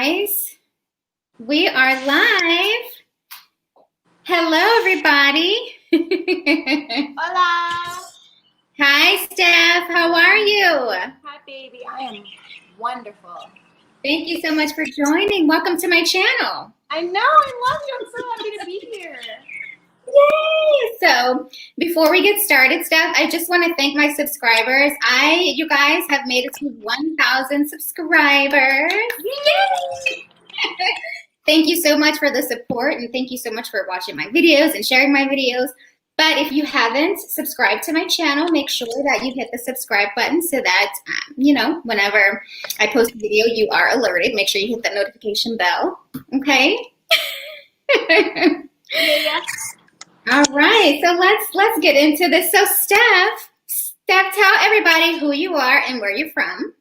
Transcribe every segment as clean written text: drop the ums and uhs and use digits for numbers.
guys. We are live. Hello, everybody. Hola. Hi, Steph. How are you? Hi, baby. I am wonderful. Thank you so much for joining. Welcome to my channel. I know. I love you. I'm so happy to be here. Yay! So before we get started, Steph, I just want to thank my subscribers. You guys have made it to 1,000 subscribers. Yay! Thank you so much for the support, and thank you so much for watching my videos and sharing my videos. But if you haven't subscribed to my channel, make sure that you hit the subscribe button so that, whenever I post a video, you are alerted. Make sure you hit that notification bell, okay? Yeah. All right, so let's get into this. So Steph, tell everybody who you are and where you're from.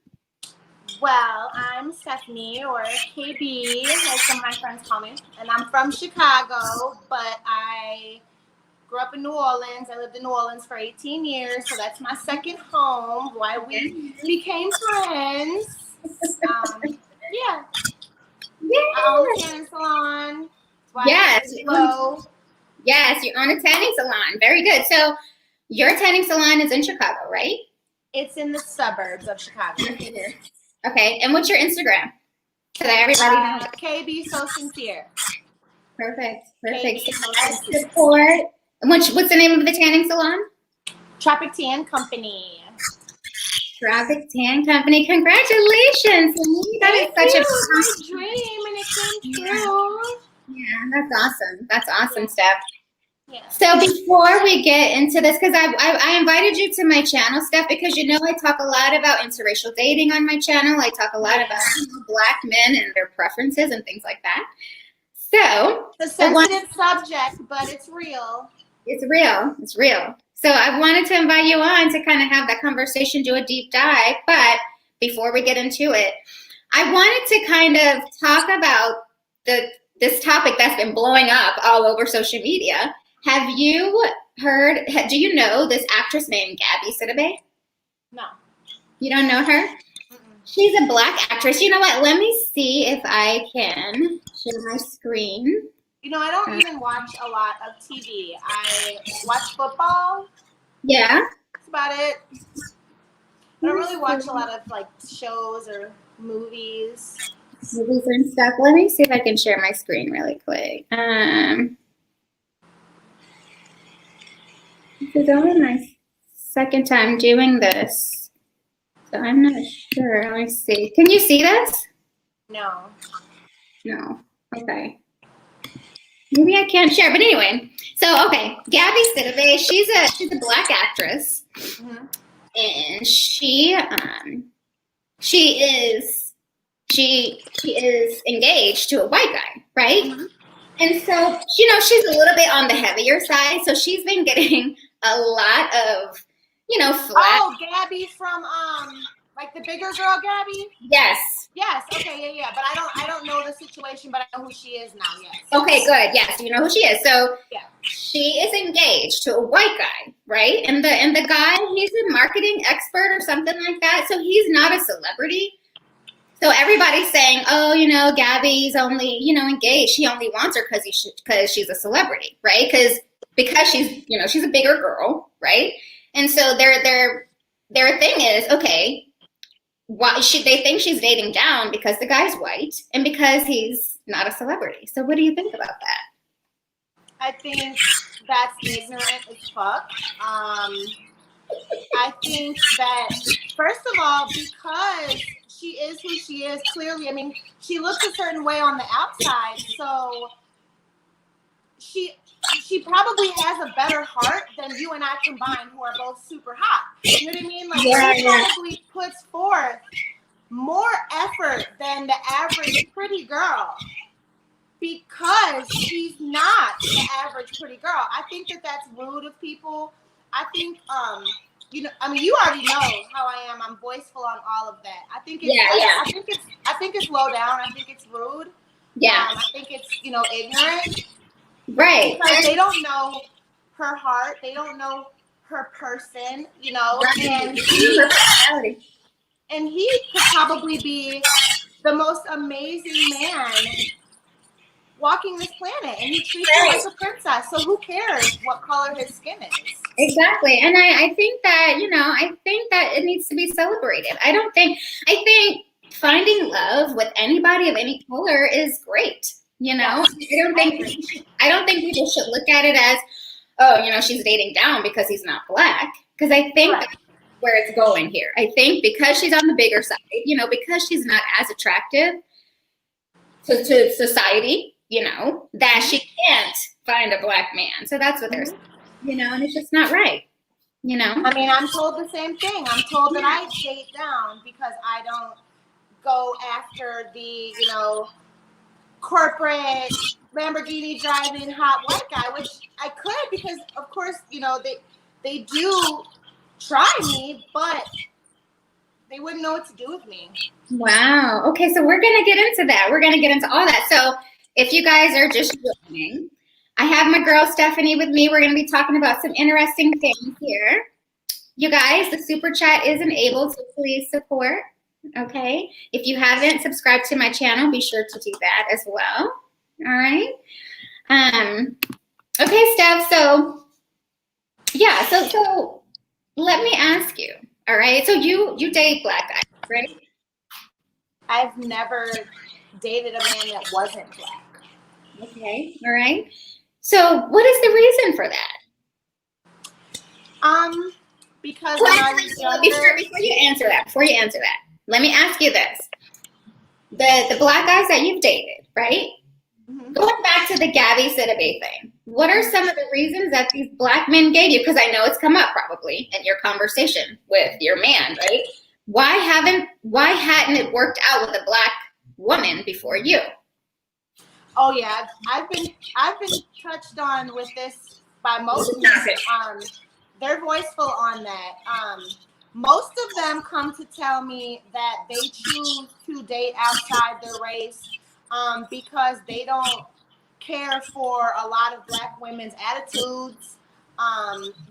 Well, I'm Stephanie, or KB, as some of my friends call me, and I'm from Chicago, but I grew up in New Orleans. I lived in New Orleans for 18 years, so that's my second home. Why we became friends. Yeah. I own a tanning salon. Yes. Yes, you own a tanning salon. Very good. So your tanning salon is in Chicago, right? It's in the suburbs of Chicago. Okay. And what's your Instagram? So that everybody knows. KB So Sincere. Perfect. KB So Sincere. Support. What's the name of the tanning salon? Tropic Tan Company. Tropic Tan Company. Congratulations. That is such my dream, and it came true. Yeah, that's awesome. That's awesome, Steph. Yeah. So before we get into this, because I invited you to my channel, Steph, because I talk a lot about interracial dating on my channel. I talk a lot about Black men and their preferences and things like that. So it's a sensitive subject, but it's real. It's real. It's real. So I wanted to invite you on to kind of have that conversation, do a deep dive. But before we get into it, I wanted to kind of talk about this topic that's been blowing up all over social media. Have you heard, do you know this actress named Gabby Sidibe? No. You don't know her? Mm-mm. She's a Black actress. You know what? Let me see if I can share my screen. I don't even watch a lot of TV. I watch football. Yeah. That's about it. I don't really watch a lot of shows or movies. Movies and stuff. Let me see if I can share my screen really quick. This is only my second time doing this, so I'm not sure. Let me see. Can you see this? No. No. Okay. Maybe I can't share, but anyway. So okay, Gabby Sidibe. She's a Black actress, and she is engaged to a white guy, right? Mm-hmm. And so, she's a little bit on the heavier side. So she's been getting a lot of, flat. Oh, Gabby from the bigger girl, Gabby? Yes. Yes. Okay. Yeah. But I don't know the situation, but I know who she is now. Yes. Okay. Good. Yes. You know who she is. So yeah, she is engaged to a white guy, right? And the guy, he's a marketing expert or something like that. So he's not a celebrity. So everybody's saying, oh, Gabby's only, engaged. She only wants her because she's a celebrity, right? Because she's, she's a bigger girl, right? And so their thing is, okay, they think she's dating down because the guy's white and because he's not a celebrity. So what do you think about that? I think that's ignorant as fuck. I think that, first of all, because she is who she is, clearly, I mean, she looks a certain way on the outside, so she probably has a better heart than you and I combined, who are both super hot. You know what I mean? She probably puts forth more effort than the average pretty girl because she's not the average pretty girl. I think that's rude of people. I think, you already know how I am. I'm voiceful on all of that. I think it's, I think it's low down. I think it's rude. Yeah. I think it's, ignorant. Right. Because they don't know her heart. They don't know her person, Right. and he could probably be the most amazing man walking this planet, and he treats her like a princess. So who cares what color his skin is? Exactly. And I think that, I think that it needs to be celebrated. I think finding love with anybody of any color is great. Yes, I don't think people should look at it as, oh, she's dating down because he's not black. Because I think that's where it's going here. I think because she's on the bigger side, because she's not as attractive to society, that she can't find a black man. So that's what they're saying, and it's just not right, I mean, I'm told the same thing. I'm told that I date down because I don't go after the, corporate Lamborghini driving hot white guy, which I could because, of course, they do try me, but they wouldn't know what to do with me. Wow. Okay, so we're going to get into that. We're going to get into all that. So if you guys are just joining, I have my girl Stephanie with me. We're going to be talking about some interesting things here. You guys, the super chat is enabled, so please support. Okay. If you haven't subscribed to my channel, be sure to do that as well. All right. Okay, Steph. So yeah. So let me ask you. All right. So you date black guys, right? I've never dated a man that wasn't black. Okay. All right. So what is the reason for that? Because when I was younger. Before you answer that, let me ask you this. The black guys that you've dated, right? Mm-hmm. Going back to the Gabby Sidibe thing, what are some of the reasons that these black men gave you? Because I know it's come up probably in your conversation with your man, right? Why hadn't it worked out with a black woman before you? Oh yeah, I've been touched on with this by most people. They're voiceful on that. Most of them come to tell me that they choose to date outside their race because they don't care for a lot of black women's attitudes.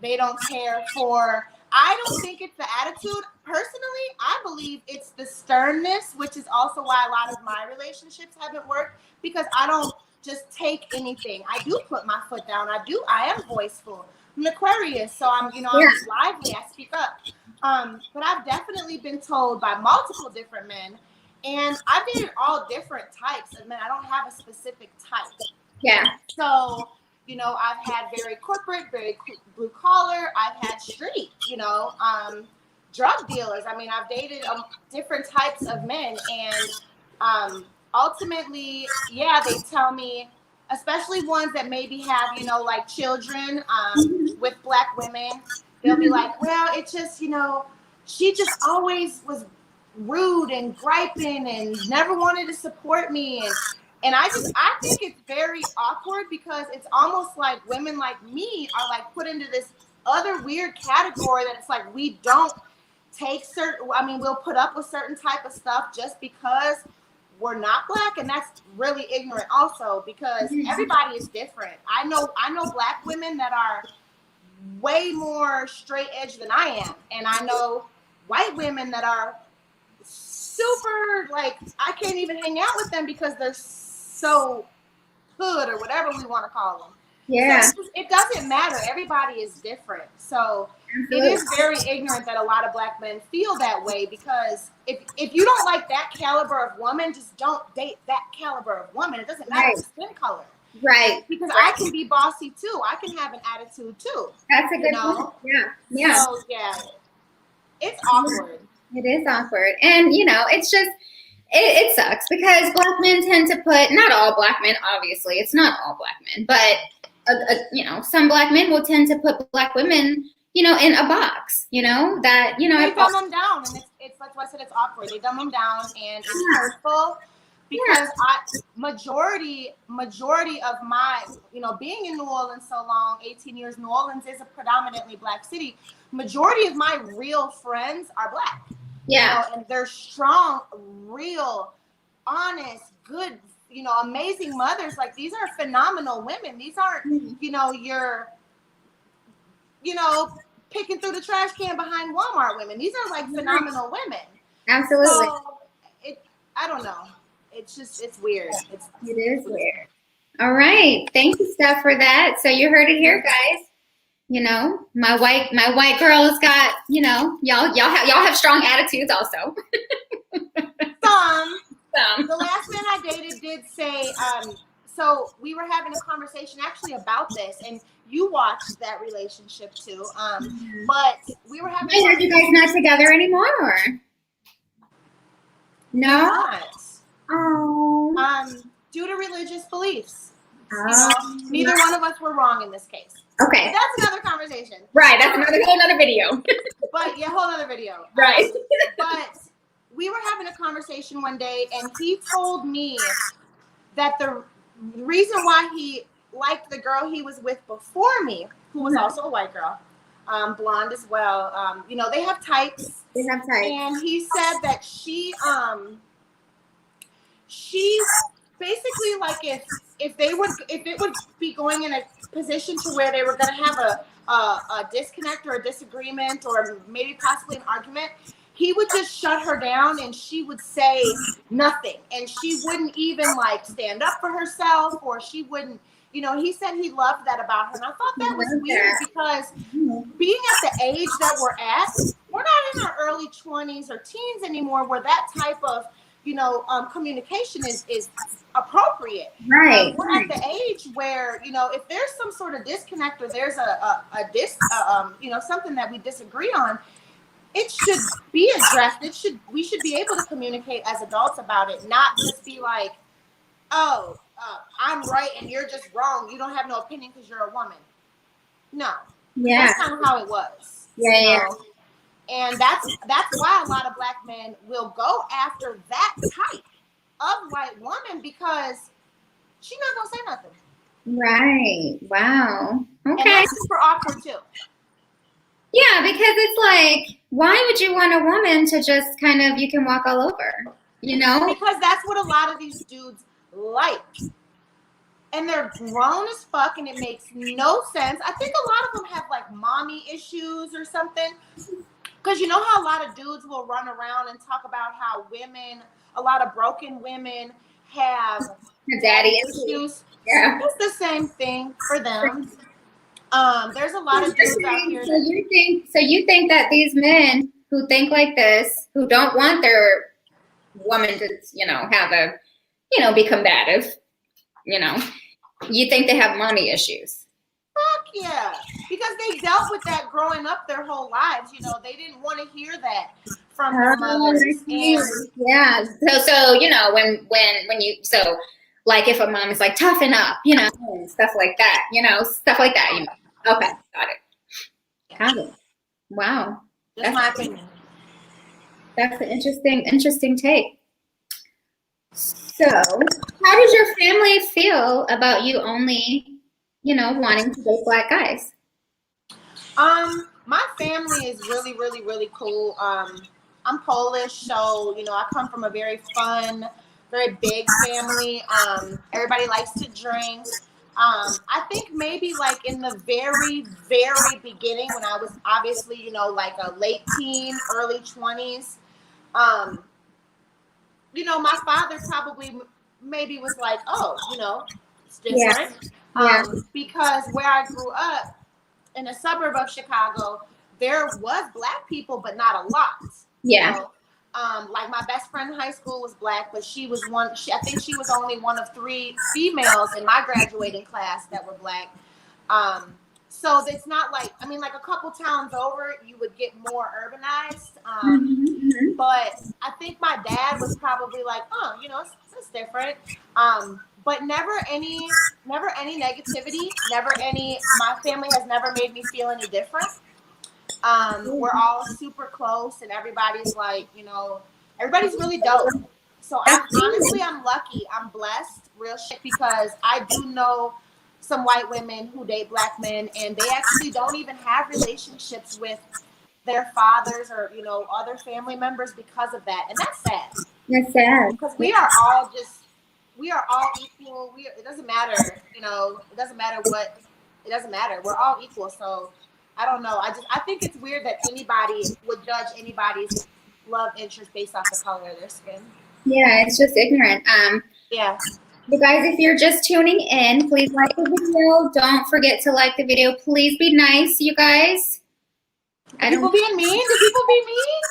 They don't care for, I don't think it's the attitude. Personally, I believe it's the sternness, which is also why a lot of my relationships haven't worked, because I don't just take anything. I do put my foot down. I am voiceful. I'm an Aquarius, so I'm lively. I speak up. But I've definitely been told by multiple different men, and I've dated all different types of men. I don't have a specific type. Yeah. So, I've had very corporate, very blue collar. I've had street, drug dealers. I mean, I've dated different types of men, and ultimately, yeah, they tell me, especially ones that maybe have, like children with black women, they'll be like, well, it's just, she just always was rude and griping and never wanted to support me. And I think it's very awkward because it's almost like women like me are like put into this other weird category that it's like we don't take we'll put up with certain type of stuff just because we're not black, and that's really ignorant also because everybody is different. I know black women that are way more straight edge than I am, and I know white women that are super I can't even hang out with them because they're so hood or whatever we want to call them. Yeah. So it doesn't matter. Everybody is different. So it is very ignorant that a lot of black men feel that way because if you don't like that caliber of woman, just don't date that caliber of woman. It doesn't matter the skin color. Right. Because I can be bossy too. I can have an attitude too. That's a good point. Yeah. Yeah. So yeah, it's awkward. It is awkward. And it's just it sucks because black men tend to put, not all black men, obviously, it's not all black men, but some black men will tend to put black women, in a box, they dumb them down, and it's like I said, it's awkward. They dumb them down, and it's hurtful because majority of my, being in New Orleans so long, 18 years, New Orleans is a predominantly black city. Majority of my real friends are black. Yeah. And they're strong, real, honest, good, amazing mothers. Like, these are phenomenal women. These aren't, your, picking through the trash can behind Walmart women. These are like phenomenal women. Absolutely. So I don't know. It's just, it's weird. It is weird. All right. Thank you, Steph, for that. So you heard it here, guys. You know, my white girls got, you know, y'all have strong attitudes also. The last man I dated did say, so we were having a conversation actually about this, and you watched that relationship too. But we were having. Are you guys not together anymore? Or? No. Not. Oh. Due to religious beliefs. You know, neither one of us were wrong in this case. Okay. But that's another conversation. Right. That's whole another video. But yeah, whole other video. Right. But we were having a conversation one day, and he told me that the reason why he liked the girl he was with before me, who was also a white girl, blonde as well. You know, they have types. They have types. And he said that she basically, like, if it would be going in a position to where they were going to have a disconnect or a disagreement or maybe possibly an argument, he would just shut her down and she would say nothing, and she wouldn't even like stand up for herself, or she wouldn't, you know. He said he loved that about her, and I thought that was weird because being at the age that we're not in our early 20s or teens anymore where that type of, you know, communication is appropriate. Right. We're at the age where, you know, if there's some sort of disconnect or there's you know, something that we disagree on, it should be addressed. We should be able to communicate as adults about it, not just be like, oh, I'm right and you're just wrong. You don't have no opinion because you're a woman. No. Yeah. That's kind of how it was. Yeah. And that's why a lot of black men will go after that type of white woman, because she's not gonna say nothing. Right. Wow. Okay. And that's super awkward too. Yeah, because it's like, why would you want a woman to just kind of, you can walk all over, you know? Because that's what a lot of these dudes like. And they're grown as fuck, and it makes no sense. I think a lot of them have like mommy issues or something. Because you know how a lot of dudes will run around and talk about how women, a lot of broken women have daddy issues. Yeah. It's the same thing for them. There's a lot of dudes out here. So you think that these men who think like this, who don't want their woman to, you know, have a, you know, be combative, you know, you think they have mommy issues? Fuck yeah, because they dealt with that growing up their whole lives. You know, they didn't want to hear that from their mothers. Yeah. So you know, when you, so like if a mom is like, toughen up, you know, stuff like that, you know, you know. Okay, got it. Wow. That's my opinion. That's an interesting take. So, how does your family feel about you only, you know, wanting to date black guys? My family is really, really, really cool. I'm Polish, so, you know, I come from a very fun, very big family. Everybody likes to drink. I think maybe like in the very, very beginning, when I was obviously, you know, like a late teen, early 20s, you know, my father probably maybe was like, oh, you know, it's different. Yeah. Because where I grew up in a suburb of Chicago, there was black people, but not a lot. Yeah. You know? Like my best friend in high school was black, but she was I think she was only one of 3 females in my graduating class that were black. So it's not like, I mean, like a couple towns over, you would get more urbanized. But I think my dad was probably like, oh, you know, it's different. But never any negativity, my family has never made me feel any different. We're all super close, and everybody's like, you know, everybody's really dope. So I'm lucky. I'm blessed, real shit, because I do know some white women who date black men, and they actually don't even have relationships with their fathers or, you know, other family members because of that. And that's sad. That's sad. Because we are all equal. It doesn't matter, you know, it doesn't matter. We're all equal. So I don't know. I think it's weird that anybody would judge anybody's love interest based off the color of their skin. Yeah, it's just ignorant. Yeah. You guys, if you're just tuning in, please like the video. Don't forget to like the video. Please be nice, you guys. People being mean? Do people be mean?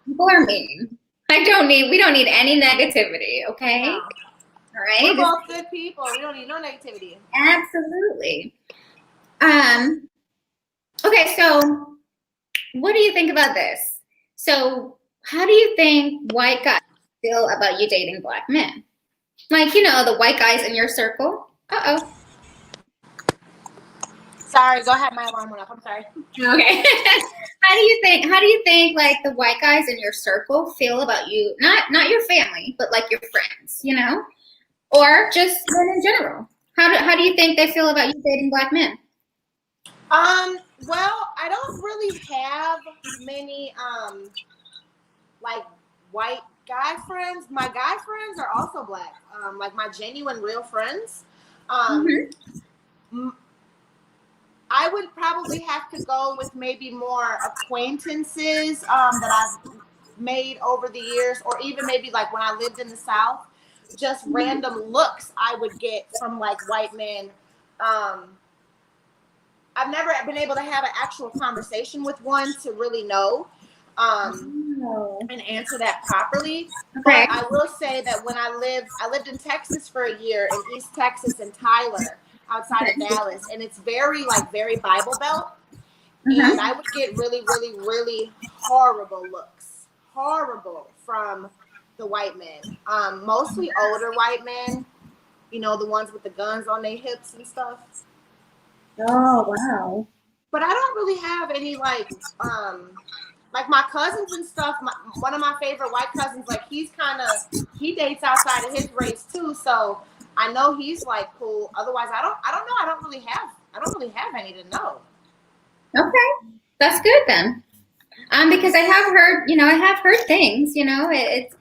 People are mean. We don't need any negativity, okay? No. All right? We're both good people. We don't need no negativity. Absolutely. Okay, so what do you think about this? So how do you think white guys feel about you dating black men? Like, the white guys in your circle. Uh-oh. Sorry, go ahead. My alarm went up. I'm sorry. Okay. How do you think like the white guys in your circle feel about you? Not your family, but like your friends, or just men in general. How do you think they feel about you dating black men? Well, I don't really have many like white guy friends. My guy friends are also black. Like my genuine real friends. I would probably have to go with maybe more acquaintances that I've made over the years, or even maybe like when I lived in the South, just random looks I would get from like white men. I've never been able to have an actual conversation with one to really know and answer that properly. Okay. But I will say that when I lived in Texas for a year, in East Texas in Tyler, outside of Dallas, and it's very Bible Belt. And I would get really, really, really horrible looks, from the white men. Mostly older white men, the ones with the guns on their hips and stuff. Oh, wow. But I don't really have any like my cousins and stuff. One of my favorite white cousins, like he dates outside of his race too. So I know he's like cool. Otherwise, I don't know. I don't really have any to know. Okay, that's good then. Because I have heard things. It's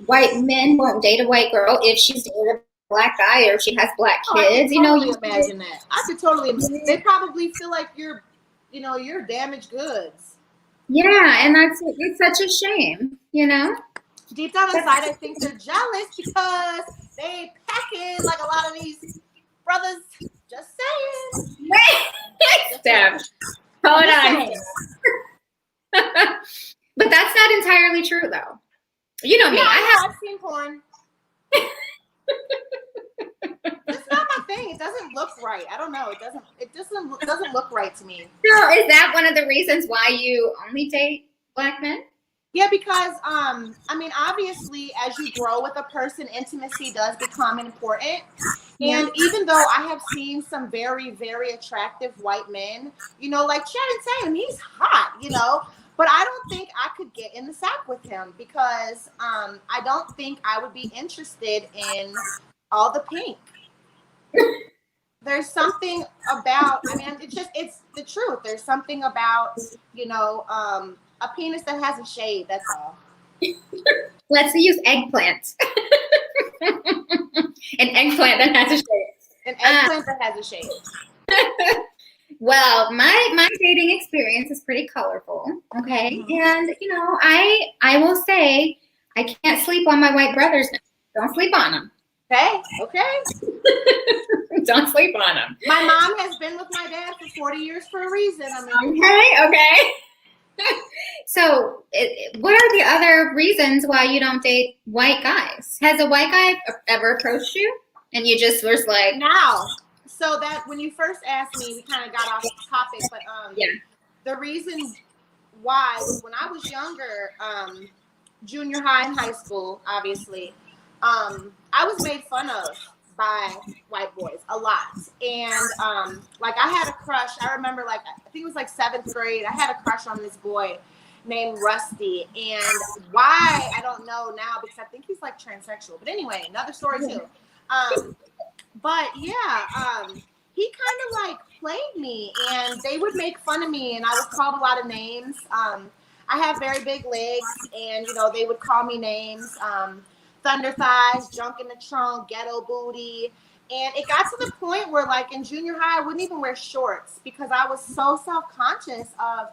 white men won't date a white girl if she's dated a black guy or if she has black kids. I could totally imagine that. I could totally. They probably feel like you're damaged goods. Yeah, and it's such a shame. Deep down inside, I think they're jealous because they packing like a lot of these brothers. Just saying. Steph, hold on. But that's not entirely true, though. You know me. Yeah, I've seen porn. It's not my thing. It doesn't look right. I don't know. It doesn't look right to me. So is that one of the reasons why you only date black men? Yeah, because obviously, as you grow with a person, intimacy does become important. And even though I have seen some very, very attractive white men, like Shannon saying, he's hot, but I don't think I could get in the sack with him because I don't think I would be interested in all the pink. There's something about, it's the truth. There's something about, a penis that has a shade, that's all. Let's use eggplant. An eggplant that has a shade. An eggplant that has a shade. Well, my dating experience is pretty colorful, okay? And, I will say I can't sleep on my white brothers. Don't sleep on them. Okay. Don't sleep on them. My mom has been with my dad for 40 years for a reason. Okay. So, what are the other reasons why you don't date white guys? Has a white guy ever approached you, and you just was like, "No"? So that when you first asked me, we kind of got off the topic, but the reason why was when I was younger, junior high and high school, obviously, I was made fun of by white boys a lot. And I had a crush. I remember I think it was 7th grade. I had a crush on this boy named Rusty. And why, I don't know now because I think he's transsexual. But anyway, another story too. But yeah, he kind of played me and they would make fun of me and I was called a lot of names. I have very big legs and, they would call me names. Thunder thighs, junk in the trunk, ghetto booty. And it got to the point where in junior high, I wouldn't even wear shorts because I was so self-conscious of,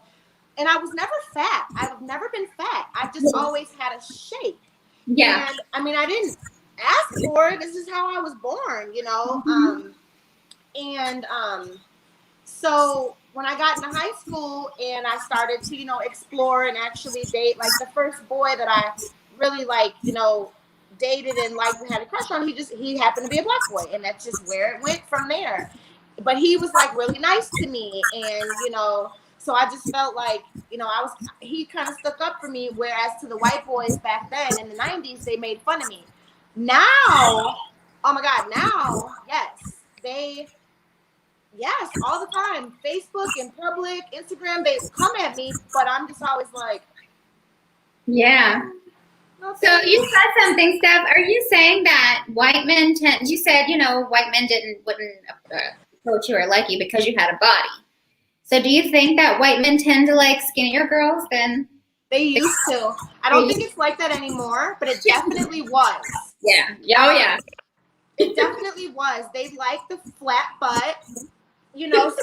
and I was never fat. I've never been fat. I've just always had a shape. Yeah. And I mean, I didn't ask for it. This is how I was born, So when I got into high school and I started to, explore and actually date, like the first boy that I really dated and had a crush on, he happened to be a black boy, and that's just where it went from there. But he was like really nice to me, and so I just felt like he kind of stuck up for me, whereas to the white boys back then in the 90s, they made fun of me. Now, oh my God, now, yes, all the time. Facebook, in public, Instagram, they come at me, but I'm just always like, yeah. no, So you said something, Steph. Are you saying that white men tend? You said white men wouldn't approach you or like you because you had a body. So do you think that white men tend to like skinnier girls than they used to? I don't think it's like that anymore, but it definitely was. Yeah. Oh yeah. It definitely was. They like the flat butt,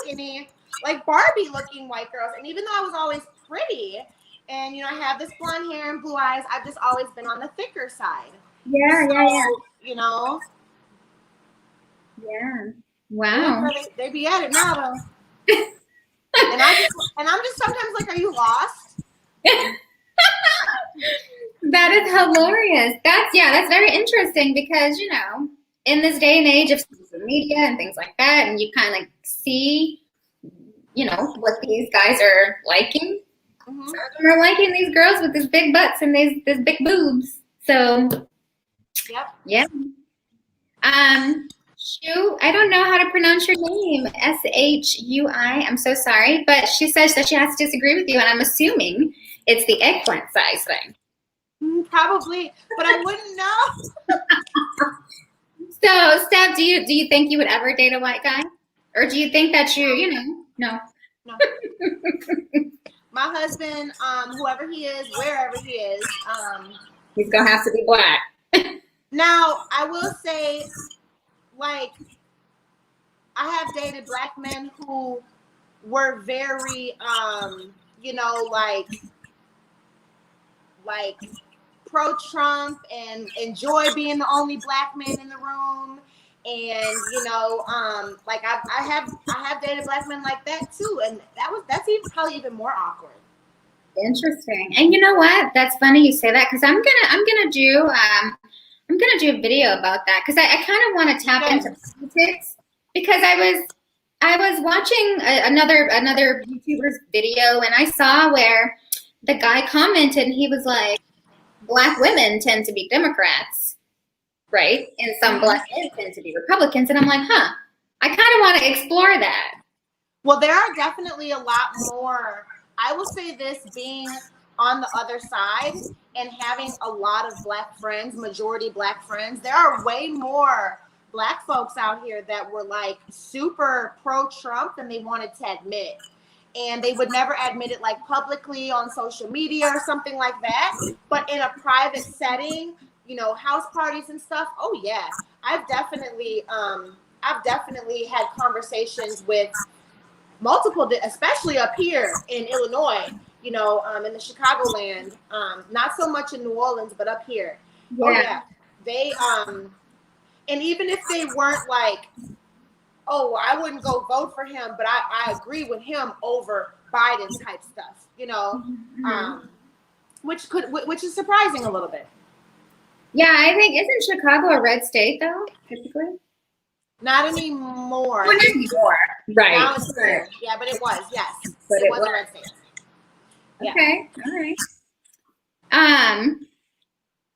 skinny, like Barbie looking white girls. And even though I was always pretty and, I have this blonde hair and blue eyes, I've just always been on the thicker side. Yeah, so, yeah. Yeah. Wow. Yeah, they be at it now though. and I'm just sometimes like, are you lost? That is hilarious. That's very interesting because, in this day and age of social media and things like that, and you kind of like see, what these guys are liking. Mm-hmm. Some of them are liking these girls with these big butts and these big boobs. So, yep. Yeah. Shu, I don't know how to pronounce your name. Shui. I'm so sorry, but she says that she has to disagree with you, and I'm assuming it's the eggplant size thing. Probably, but I wouldn't know. So, Steph, do you think you would ever date a white guy, or do you think that no? No. My husband, whoever he is, wherever he is, he's gonna have to be black. Now, I will say, like, I have dated black men who were very, like pro-Trump and enjoy being the only black man in the room. And I have dated black men like that too, and that's probably even more awkward. Interesting. And you know what? That's funny you say that, because I'm gonna do a video about that, because I kind of want to tap into politics, because I was watching another YouTuber's video, and I saw where the guy commented, and he was like, black women tend to be Democrats, right? And some black men tend to be Republicans. And I'm like, I kind of want to explore that. Well, there are definitely a lot more. I will say this, being on the other side and having a lot of black friends, majority black friends, there are way more black folks out here that were like super pro-Trump than they wanted to admit. And they would never admit it like publicly on social media or something like that. But in a private setting, house parties and stuff. Oh yeah, I've definitely had conversations with multiple, especially up here in Illinois, in the Chicagoland. Not so much in New Orleans, but up here. Yeah. Oh yeah, they and even if they weren't like, oh, I wouldn't go vote for him, but I agree with him over Biden type stuff, which is surprising a little bit. Yeah, I think, isn't Chicago a red state though, typically? Not anymore. Not anymore. Right. Now it's clear. Yeah, but it was, yes. But it was a red state. Okay, all right.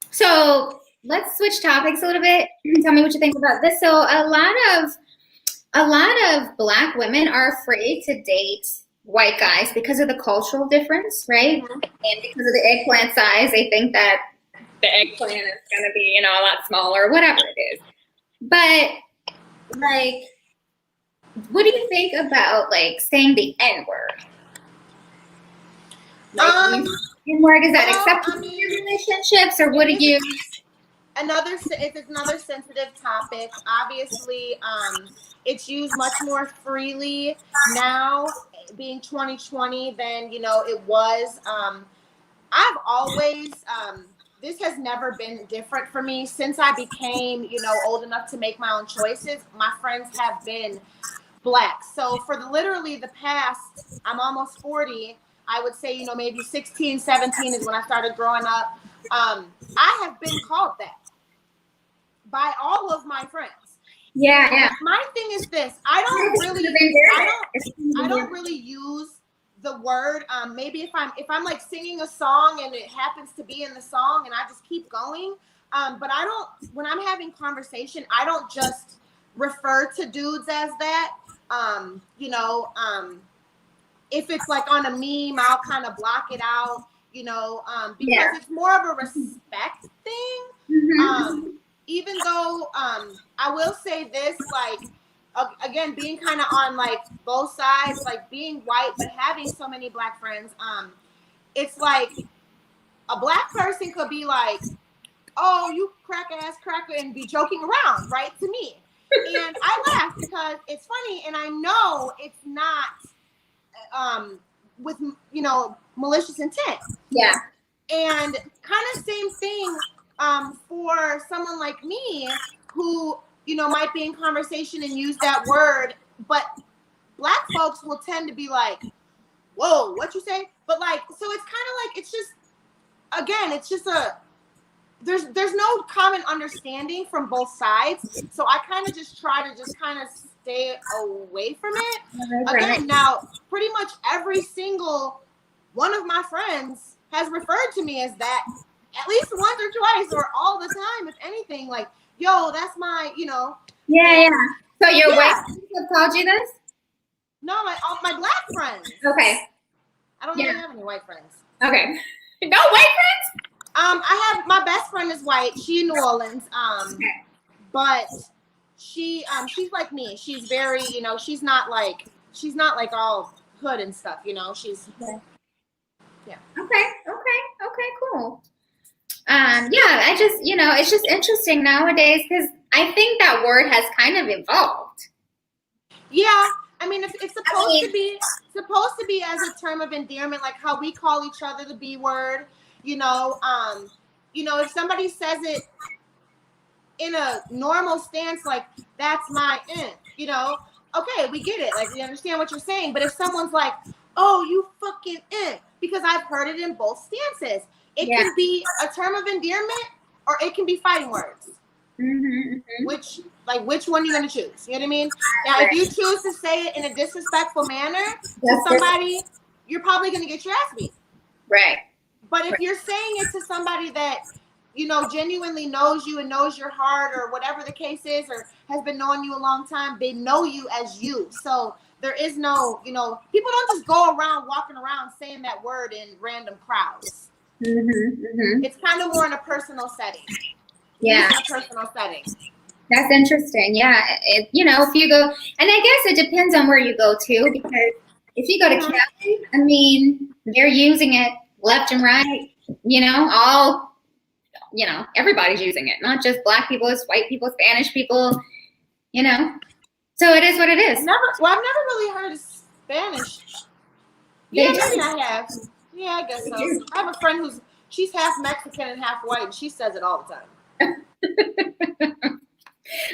So let's switch topics a little bit. Tell me what you think about this. So a lot of black women are afraid to date white guys because of the cultural difference, right? Mm-hmm. And because of the eggplant size, they think that the eggplant is going to be, a lot smaller, whatever it is. But, like, what do you think about, like, saying the N-word? Like, N-word, is that acceptable in your relationships, or what do you... It's another sensitive topic. Obviously, it's used much more freely now, being 2020, than it was. I've always this has never been different for me since I became, you know, old enough to make my own choices. My friends have been Black. So for literally the past, I'm almost 40. I would say, you know, maybe 16, 17 is when I started growing up. I have been called that by all of my friends. Yeah, yeah. My thing is this: I don't really use the word. Maybe if I'm like singing a song and it happens to be in the song, and I just keep going. But I don't. When I'm having conversation, I don't just refer to dudes as that. You know, if it's like on a meme, I'll kind of block it out. You know, because it's more of a respect thing. Mm-hmm. Even though I will say this, like again, being kind of on like both sides, like being white but having so many Black friends, it's like a Black person could be like, "Oh, you crack ass cracker," and be joking around, right, to me, and I laugh because it's funny, and I know it's not with, you know, malicious intent. Yeah. And kind of same thing for someone like me who, you know, might be in conversation and use that word, but Black folks will tend to be like, whoa, what you say? But like, so it's kind of like, it's just, again, it's just there's no common understanding from both sides. So I kind of just try to just kind of stay away from it. Again, now, pretty much every single one of my friends has referred to me as that at least once or twice or all the time, if anything, like, yo, that's my, you know. Yeah. So your white friends have called you this? No, my Black friends. Okay. I don't really have any white friends. Okay. No white friends? I have, my best friend is white. She in New Orleans. But she's like me. She's very, you know, she's not like all hood and stuff, you know. She's yeah. Okay, cool. I just, you know, it's just interesting nowadays because I think that word has kind of evolved. Yeah, I mean, it's supposed to be as a term of endearment, like how we call each other the B word. You know, if somebody says it in a normal stance, like that's my you know, okay, we get it, like we understand what you're saying. But if someone's like, oh, you fucking because I've heard it in both stances. It can be a term of endearment or it can be fighting words. Mm-hmm. Which one are you going to choose? You know what I mean? Now, if you choose to say it in a disrespectful manner to somebody, you're probably going to get your ass beat. Right. But if you're saying it to somebody that, you know, genuinely knows you and knows your heart or whatever the case is, or has been knowing you a long time, they know you as you. So there is no, you know, people don't just go around walking around saying that word in random crowds. Mm-hmm. It's kind of more in a personal setting. Yeah. In a personal setting. That's interesting. Yeah. You know, if you go, and I guess it depends on where you go to, because if you go to Cali, I mean, they're using it left and right, you know, everybody's using it, not just Black people, it's white people, Spanish people, you know. So it is what it is. I've never really heard of Spanish. Yeah, maybe I have. Yeah, I guess so. I have a friend she's half Mexican and half white, and she says it all the time.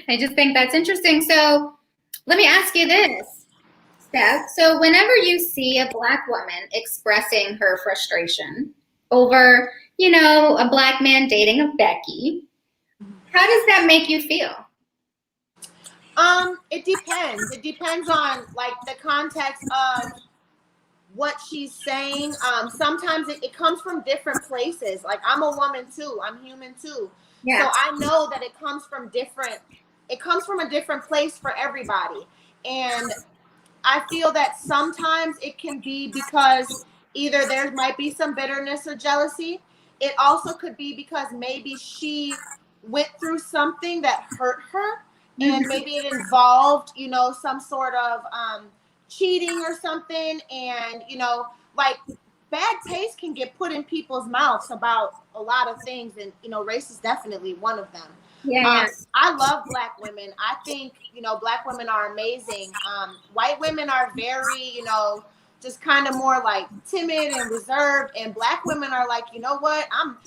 I just think that's interesting. So let me ask you this, Steph. So whenever you see a Black woman expressing her frustration over, you know, a Black man dating a Becky, how does that make you feel? It depends. It depends on like the context of what she's saying. Sometimes it comes from different places. Like I'm a woman too. I'm human too. Yeah. So I know that it comes from a different place for everybody. And I feel that sometimes it can be because either there might be some bitterness or jealousy. It also could be because maybe she went through something that hurt her, and maybe it involved, you know, some sort of cheating or something. And, you know, like bad taste can get put in people's mouths about a lot of things. And, you know, race is definitely one of them. Yeah. I love Black women. I think, you know, Black women are amazing. White women are very, you know, just kind of more like timid and reserved, and Black women are like, you know what, I'm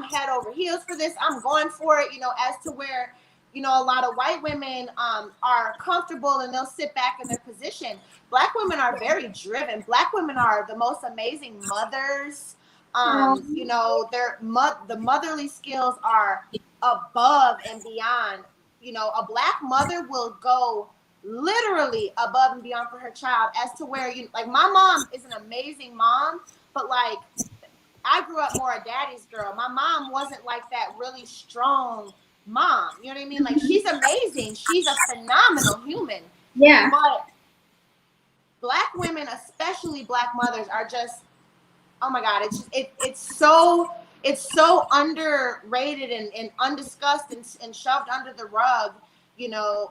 head over heels for this, I'm going for it, you know, as to where, you know, a lot of white women are comfortable and they'll sit back in their position. Black women are very driven. Black women are the most amazing mothers. You know, the motherly skills are above and beyond. You know, a Black mother will go literally above and beyond for her child, as to where, you like, my mom is an amazing mom, but like, I grew up more a daddy's girl. My mom wasn't like that really strong mom. You know what I mean? Like, she's amazing. She's a phenomenal human. Yeah. But Black women, especially Black mothers, are just, oh my God, it's so underrated and undiscussed and shoved under the rug. You know,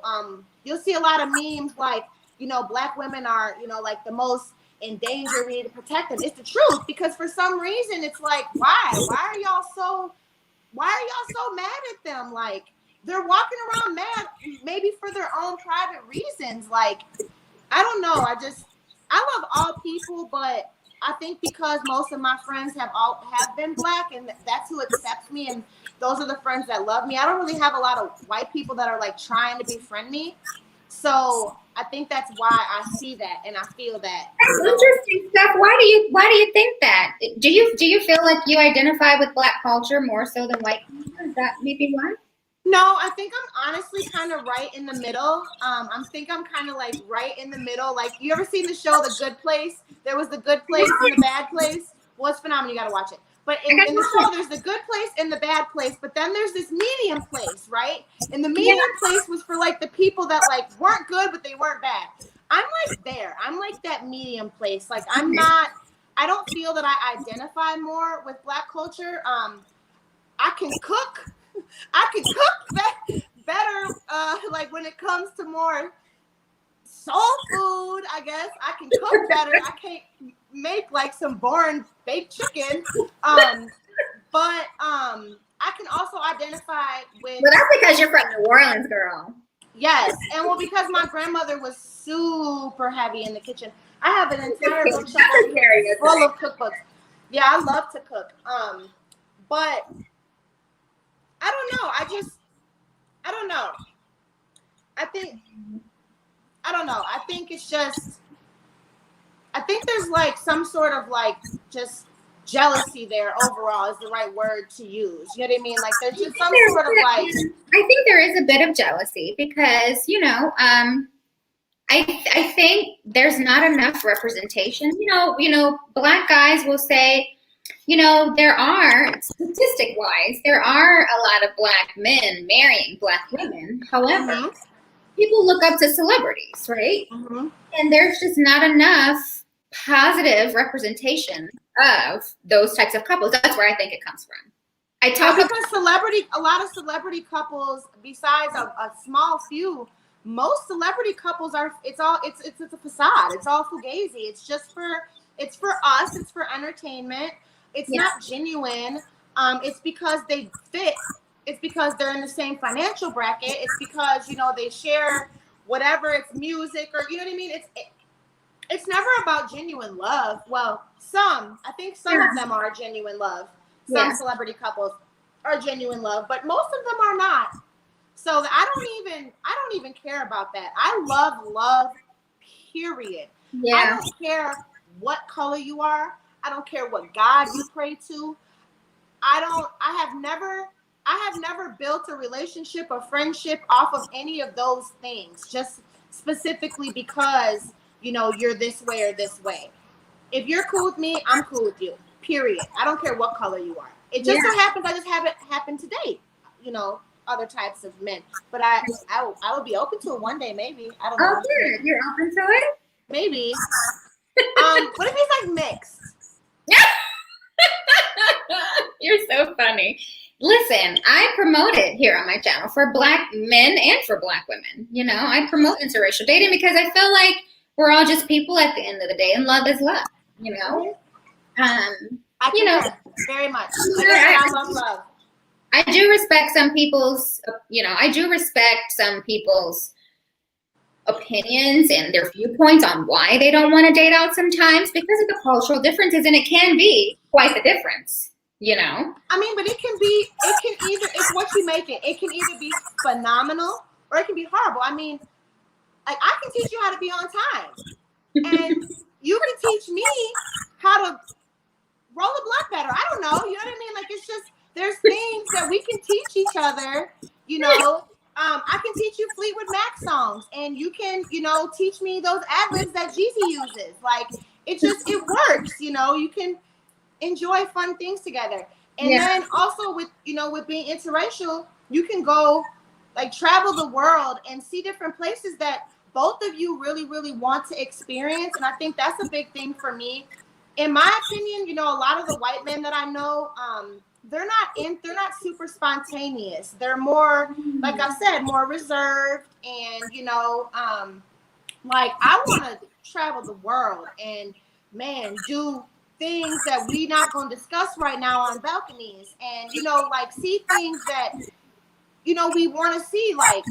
you'll see a lot of memes like, you know, Black women are, you know, like the most in danger, we need to protect them. It's the truth, because for some reason it's like, why are y'all so mad at them? Like, they're walking around mad, maybe for their own private reasons. Like, I don't know. I love all people, but I think because most of my friends have been Black, and that's who accepts me, and those are the friends that love me. I don't really have a lot of white people that are like trying to befriend me. So I think that's why I see that and I feel that. That's interesting stuff. Why do you think that? Do you feel like you identify with Black culture more so than white culture? Is that maybe why? No, I think I'm honestly kind of right in the middle. I'm kind of like right in the middle. Like, you ever seen the show The Good Place? There was the good place and the bad place. Well, it's phenomenal. You got to watch it. But in the show, there's the good place and the bad place. But then there's this medium place, right? And the medium place was for like the people that like weren't good, but they weren't bad. I'm like there. I'm like that medium place. Like, I don't feel that I identify more with Black culture. I can cook. I can cook better, like when it comes to more soul food, I guess. I can cook better. I can't make like some boring baked chicken. But I can also identify with... Well, that's because you're from New Orleans, girl. Yes, and well, because my grandmother was super heavy in the kitchen. I have an entire bookshelf full of cookbooks. Yeah, I love to cook. But I don't know. I don't know. I think it's just, I think there's like some sort of like just jealousy there overall is the right word to use. You know what I mean? Like, there's just some sort of like... I think there is a bit of jealousy because, you know, I think there's not enough representation. You know, Black guys will say, you know, there are, statistic-wise, there are a lot of Black men marrying Black women. However, people look up to celebrities, right? And there's just not enough positive representation of those types of couples. That's where I think it comes from. A lot of celebrity couples, besides a small few, most celebrity couples are, it's a facade. It's all fugazi. It's for us. It's for entertainment. It's not genuine. It's because they fit. It's because they're in the same financial bracket. It's because, you know, they share whatever, it's music, or, you know what I mean? It's never about genuine love. Well, I think some of them are genuine love. Some celebrity couples are genuine love, but most of them are not. So I don't even care about that. I love, period. Yeah. I don't care what color you are. I don't care what God you pray to. I have never built a relationship or friendship off of any of those things, just specifically because, you know, you're this way or this way. If you're cool with me, I'm cool with you, period. I don't care what color you are. It just so happens I just haven't happened to date, you know, other types of men. But I would be open to it one day, maybe. I don't know. Oh, good. You're open to it? Maybe. What if he's like mixed? You're so funny. Listen, I promote it here on my channel for Black men and for Black women. You know, I promote interracial dating because I feel like we're all just people at the end of the day, and love is love. You know, you know, very much. I love love. I do respect some people's, opinions and their viewpoints on why they don't want to date out sometimes because of the cultural differences, and it can be quite the difference, you know? I mean, but it can either, it's what you make it. It can either be phenomenal or it can be horrible. I mean, like, I can teach you how to be on time, and you can teach me how to roll a blunt better. I don't know. You know what I mean? Like, it's just, there's things that we can teach each other, you know. I can teach you Fleetwood Mac songs, and you can, you know, teach me those ad-libs that Jeezy uses. Like, it works, you know. You can enjoy fun things together. And then also with, you know, with being interracial, you can go, like, travel the world and see different places that both of you really, really want to experience. And I think that's a big thing for me. In my opinion, you know, a lot of the white men that I know, they're not super spontaneous. They're more, like I said, more reserved, and, you know, like, I want to travel the world and, man, do things that we not going to discuss right now on balconies, and, you know, like, see things that, you know, we want to see. Like,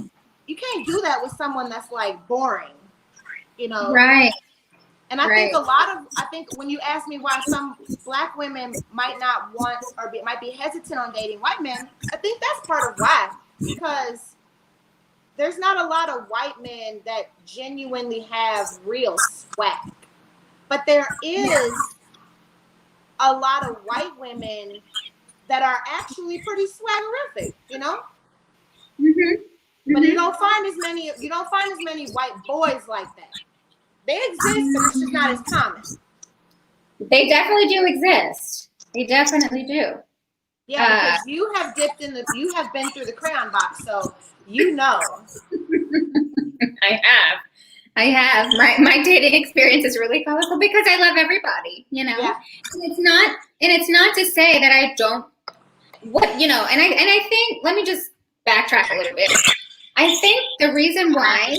you can't do that with someone that's, like, boring, you know? Right. And I think when you ask me why some Black women might not want or might be hesitant on dating white men, I think that's part of why. Because there's not a lot of white men that genuinely have real swag. But there is a lot of white women that are actually pretty swaggerific, you know? Mm-hmm. But you don't find as many white boys like that. They exist, but it's just not as common. They definitely do exist. They definitely do. Yeah, because you have been through the crayon box, so you know. I have. My dating experience is really colorful because I love everybody, you know. Yeah. And it's not to say that I don't, you know, and I think, let me just backtrack a little bit. I think the reason why.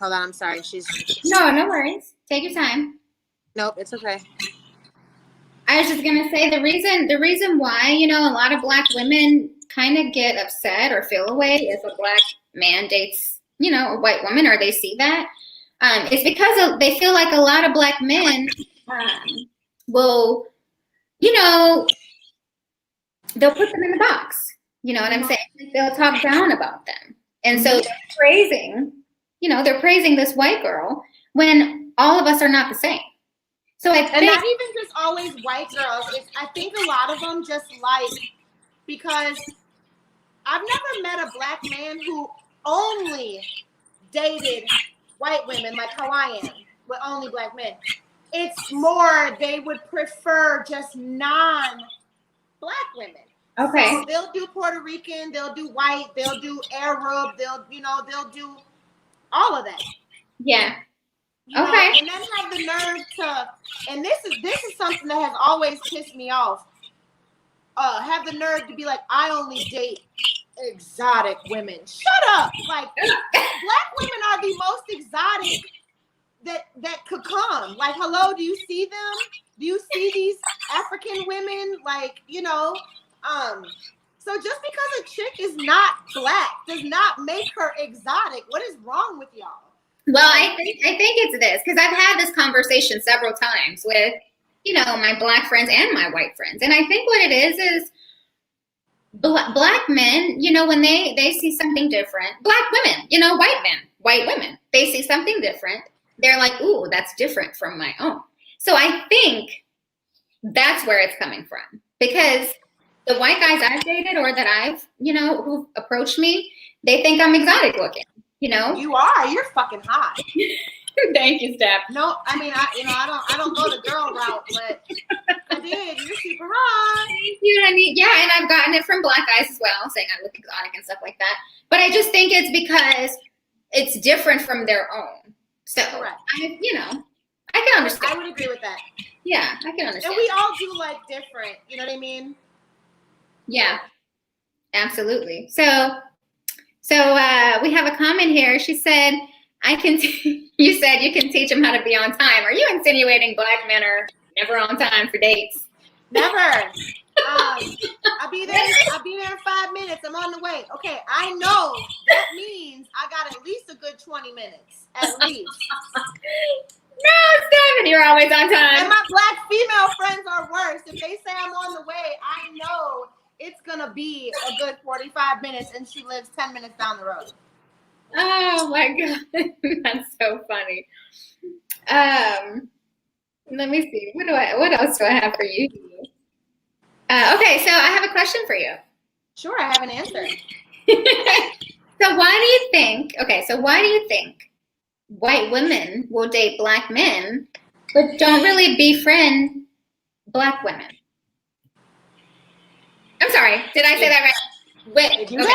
Hold on, I'm sorry. No worries. Take your time. Nope, it's okay. I was just gonna say the reason why, you know, a lot of Black women kind of get upset or feel away if a Black man dates, you know, a white woman, or they see that, is because they feel like a lot of Black men will, you know, they'll put them in the box. You know what I'm saying? They'll talk down about them, and so they're praising this white girl when all of us are not the same. So and not even just always white girls. I think a lot of them just like, because I've never met a Black man who only dated white women like how I am, with only Black men. It's more they would prefer just non-Black women. Okay. So they'll do Puerto Rican, they'll do white, they'll do Arab, they'll do all of that. Yeah. You know, and then have the nerve to, and this is something that has always pissed me off. Have the nerve to be like, I only date exotic women. Shut up! Like, Black women are the most exotic that could come. Like, hello, do you see them? Do you see these African women? Like, you know, so just because a chick is not Black does not make her exotic. What is wrong with y'all? Well, I think it's this, because I've had this conversation several times with, you know, my Black friends and my white friends. And I think what it is Black men, you know, when they see something different, Black women, you know, white women, they see something different. They're like, ooh, that's different from my own. So I think that's where it's coming from, because the white guys I've dated or that I've, you know, who've approached me, they think I'm exotic looking. You know, you are. You're fucking hot. Thank you, Steph. No, I mean, I don't go the girl route, but I did. You're super hot. You know what I mean? Yeah, and I've gotten it from Black guys as well, saying I look exotic and stuff like that. But I just think it's because it's different from their own. So, you know, I can understand. I would agree with that. Yeah, I can understand. And we all do like different. You know what I mean? Yeah, absolutely. So we have a comment here. She said, you said you can teach them how to be on time. Are you insinuating Black men are never on time for dates? Never. I'll be there in 5 minutes. I'm on the way. Okay, I know that means I got at least a good 20 minutes. At least. No, Stephanie, you're always on time. And my black female friends are worse. If they say I'm on the way, I know it's gonna be a good 45 minutes, and she lives 10 minutes down the road. Oh my God, that's so funny. Let me see. What else do I have for you? Okay, so I have a question for you. Sure, I have an answer. So why do you think white women will date black men, but don't really befriend black women? I'm sorry, did I say that right? Wait, okay.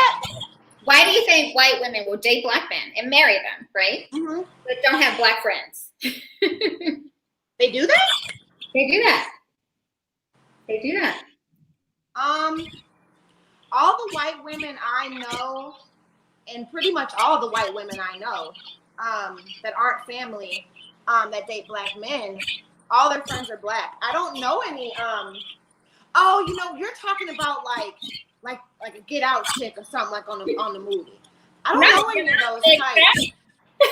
Why do you think white women will date black men and marry them, right? Mm-hmm. But don't have black friends? They do that? They do that. They do that. All the white women I know, and pretty much all the white women I know, that aren't family, that date black men, all their friends are black. I don't know any. Oh, you know, you're talking about like a Get Out chick or something like on the movie. I don't know any of those types.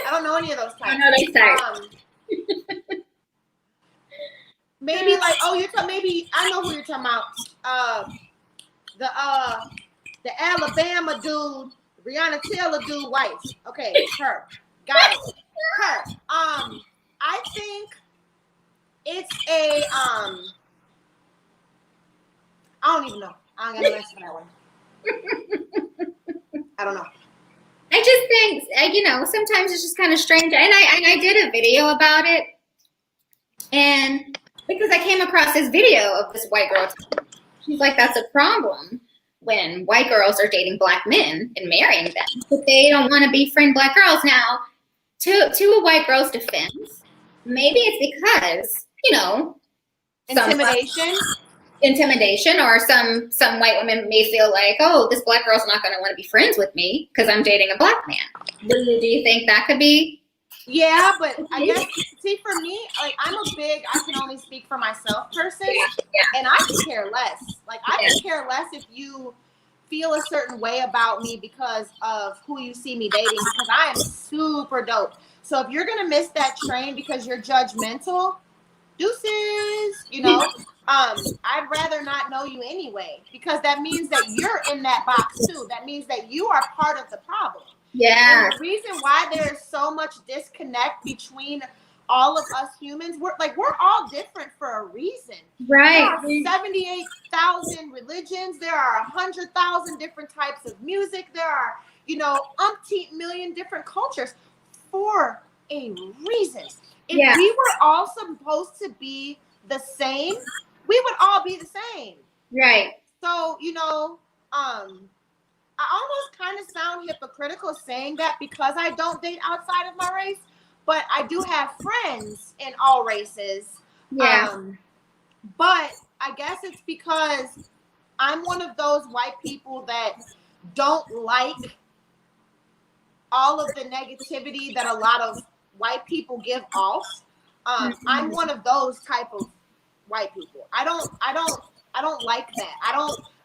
I don't know any of those types. I know those types. Maybe like, oh, maybe I know who you're talking about. The Alabama dude, Breonna Taylor dude, white. Okay, her. Got it. Her. I think it's a I don't even know. I don't got no answer for that one. I don't know. I just think, you know, sometimes it's just kind of strange. And I did a video about it. And because I came across this video of this white girl. She's like, that's a problem when white girls are dating black men and marrying them. But they don't want to befriend black girls. Now, to a white girl's defense, maybe it's because, you know, intimidation, or some white women may feel like, oh, this black girl's not going to want to be friends with me because I'm dating a black man. Do you think that could be? Yeah, but I guess, see, for me, like, I can only speak for myself person, and I could care less. Like, I could care less if you feel a certain way about me because of who you see me dating, because I am super dope. So if you're going to miss that train because you're judgmental, deuces, you know, I'd rather not know you anyway, because that means that you're in that box too. That means that you are part of the problem. Yeah. And the reason why there's so much disconnect between all of us humans, we're all different for a reason. Right. There are 78,000 religions. There are 100,000 different types of music. There are, you know, umpteen million different cultures for a reason. If we were all supposed to be the same, we would all be the same. Right. So, you know, I almost kind of sound hypocritical saying that because I don't date outside of my race, but I do have friends in all races. Yeah. But I guess it's because I'm one of those white people that don't like all of the negativity that a lot of white people give off. I'm one of those type of white people. I don't like that.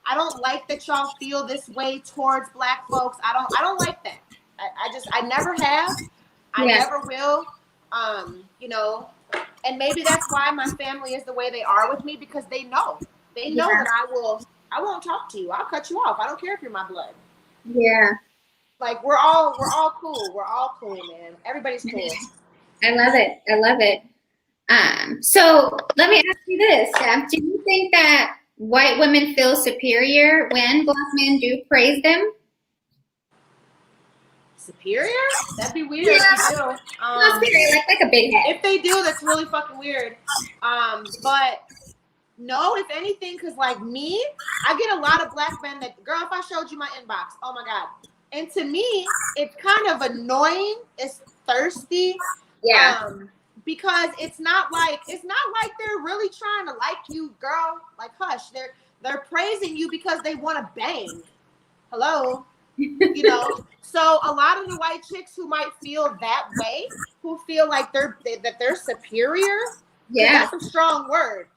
I don't like that y'all feel this way towards black folks. I don't like that. I never have. I never will. You know, and maybe that's why my family is the way they are with me, because they know that I won't talk to you. I'll cut you off. I don't care if you're my blood. Yeah. Like we're all cool. We're all cool, man. Everybody's cool. I love it. So let me ask you this, Steph. Do you think that white women feel superior when black men do praise them? Superior? That'd be weird. Yeah. If they do. Not superior, like a big head. If they do, that's really fucking weird. But no, if anything, because like me, I get a lot of black men that, girl, if I showed you my inbox, oh my God. And to me, it's kind of annoying. It's thirsty. Yeah. Because it's not like they're really trying to like you, girl. Like, hush. They're praising you because they want to bang. Hello. You know. So a lot of the white chicks who might feel that way, who feel like they're superior. Yeah. That's a strong word.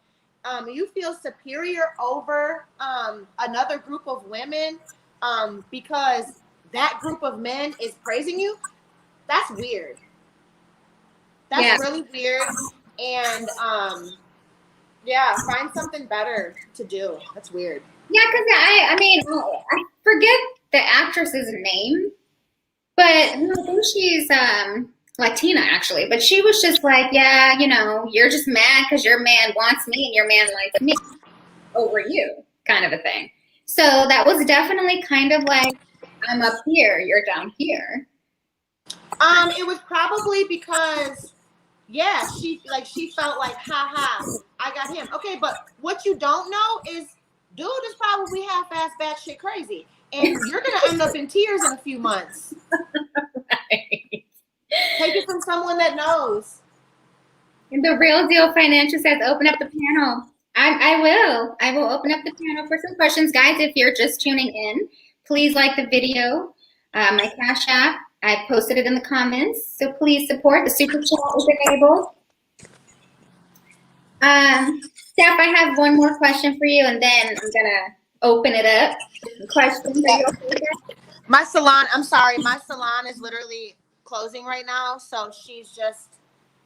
you feel superior over another group of women because that group of men is praising you, that's weird. That's really weird. And yeah, find something better to do. That's weird. Yeah, because I mean, I forget the actress's name, but I think she's Latina actually. But she was just like, yeah, you know, you're just mad because your man wants me and your man likes me over you, kind of a thing. So that was definitely kind of like, I'm up here, you're down here. It was probably because, yeah, she felt like, ha ha, I got him. Okay, but what you don't know is, dude is probably half-ass batshit crazy, and you're gonna end up in tears in a few months. Right. Take it from someone that knows. And the Real Deal Financial says, open up the panel. I will open up the panel for some questions. Guys, if you're just tuning in, please like the video. My Cash App, I posted it in the comments, so please support. The Super Chat is enabled. Steph, I have one more question for you, and then I'm going to open it up. Questions? Are you okay with that? My salon, I'm sorry, my salon is literally closing right now, so she's just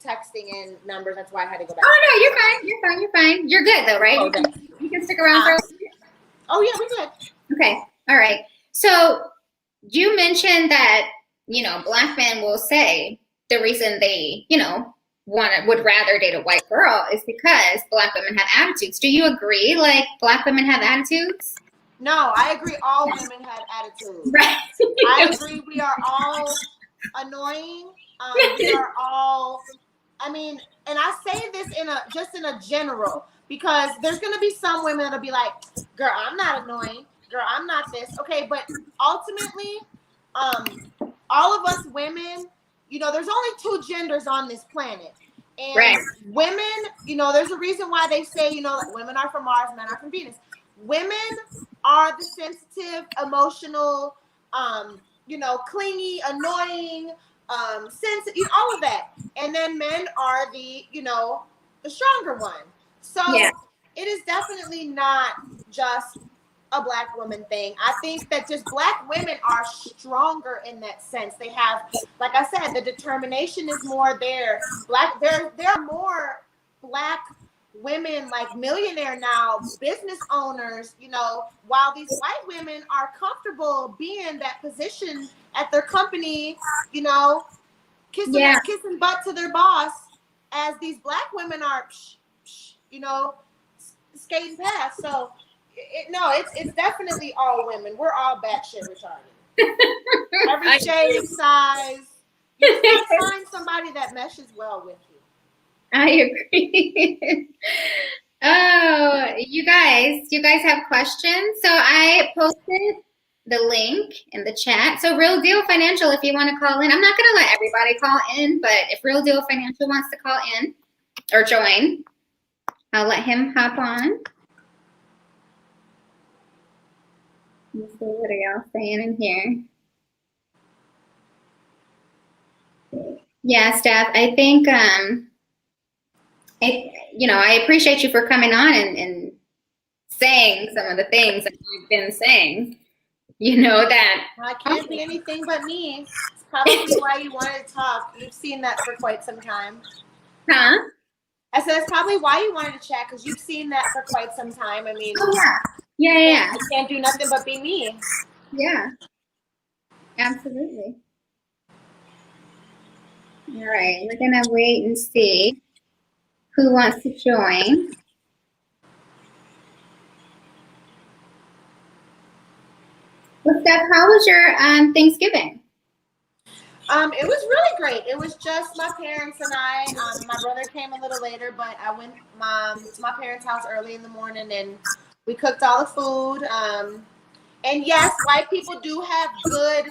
texting in numbers. That's why I had to go back. Oh, no, you're fine. You're good, though, right? You can stick around for a little bit? Oh, yeah, we're good. Okay, all right. So you mentioned that, you know, Black men will say the reason they, you know, would rather date a white girl is because Black women have attitudes. Do you agree, like, Black women have attitudes? No, I agree all women have attitudes. Right. I agree we are all annoying. We are all, I mean, and I say this in a general, because there's going to be some women that'll be like, girl, I'm not annoying. Girl, I'm not this. Okay, but ultimately, all of us women, you know, there's only two genders on this planet. And women, you know, there's a reason why they say, you know, like women are from Mars, men are from Venus. Women are the sensitive, emotional, you know, clingy, annoying, sensitive, all of that. And then men are the, you know, the stronger one. So it is definitely not just a Black woman thing. I think that just Black women are stronger in that sense. They have, like I said, the determination is more there. There are more Black women, like millionaire now, business owners, you know, while these white women are comfortable being in that position at their company, you know, kissing butt to their boss, as these Black women are, you know, skating past. So it's definitely all women. We're all batshit retarded. Every shade, size. You just gotta find somebody that meshes well with you. I agree. Oh, you guys have questions? So I posted the link in the chat. So Real Deal Financial, if you want to call in, I'm not going to let everybody call in, but if Real Deal Financial wants to call in or join, I'll let him hop on. Let's see, what are y'all saying in here? Yeah, Steph, I think, I appreciate you for coming on and saying some of the things that I've been saying. You know that I can't be anything but me. It's probably why you wanted to talk. You've seen that for quite some time. Huh? I said that's probably why you wanted to chat, because you've seen that for quite some time. I mean, yeah. I can't do nothing but be me. Yeah, absolutely. All right, we're gonna wait and see who wants to join. Well, Steph, how was your Thanksgiving? It was really great. It was just my parents and I. My brother came a little later, but I went to my parents' house early in the morning, and we cooked all the food. And yes, white people do have good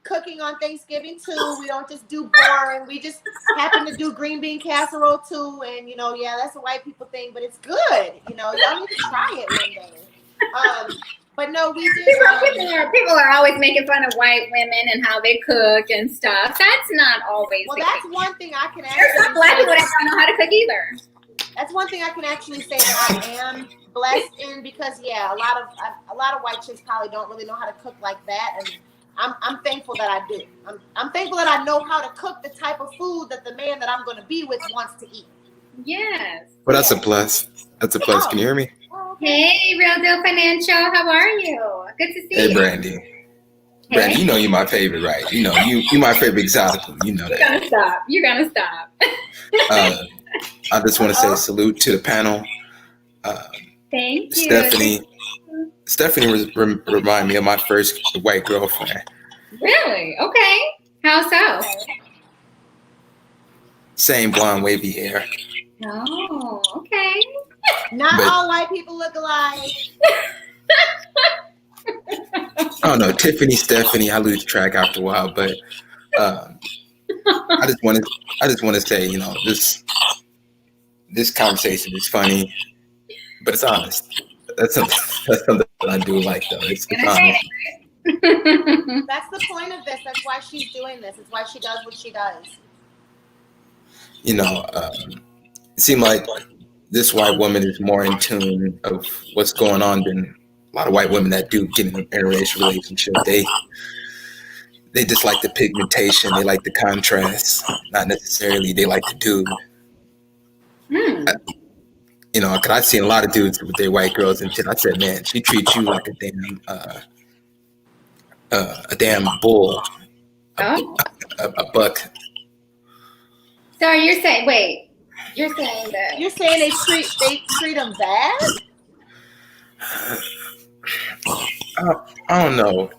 cooking on Thanksgiving too. We don't just do boring. We just happen to do green bean casserole too. And that's a white people thing, but it's good. Y'all need to try it one day. But no, we did. People are always making fun of white women and how they cook and stuff. That's not always. Well, that's one thing I can actually. There's some black people that don't know how to cook either. That's one thing I can actually say that I am blessed in, because yeah, a lot of white chicks probably don't really know how to cook like that, and I'm thankful that I do. I'm thankful that I know how to cook the type of food that the man that I'm going to be with wants to eat. Yes. Well, that's a plus. That's a plus. Can you hear me? Oh, okay. Hey, Real Deal Financial, how are you? Good to see you. Hey, Brandy. Brandy, you know you're my favorite, right? You know you my favorite exotic. You know that. You're gonna stop. I just want to say salute to the panel. Thank you. Stephanie remind me of my first white girlfriend. Really? Okay. How so? Same blonde, wavy hair. Oh, okay. Not all white people look alike. I don't know, Tiffany, Stephanie. I lose track after a while, but I just want to say, you know, this conversation is funny, but it's honest. That's something I do like, though. It's honest. That's the point of this. That's why she's doing this. It's why she does what she does. You know, it seemed like this white woman is more in tune of what's going on than a lot of white women that do get in an interracial relationship. They just like the pigmentation. They like the contrast. Not necessarily they like the dude. You know, because I've seen a lot of dudes with their white girls and shit. I said, man, she treats you like a damn bull, a buck. So you're saying that You're saying they treat them bad? I don't know.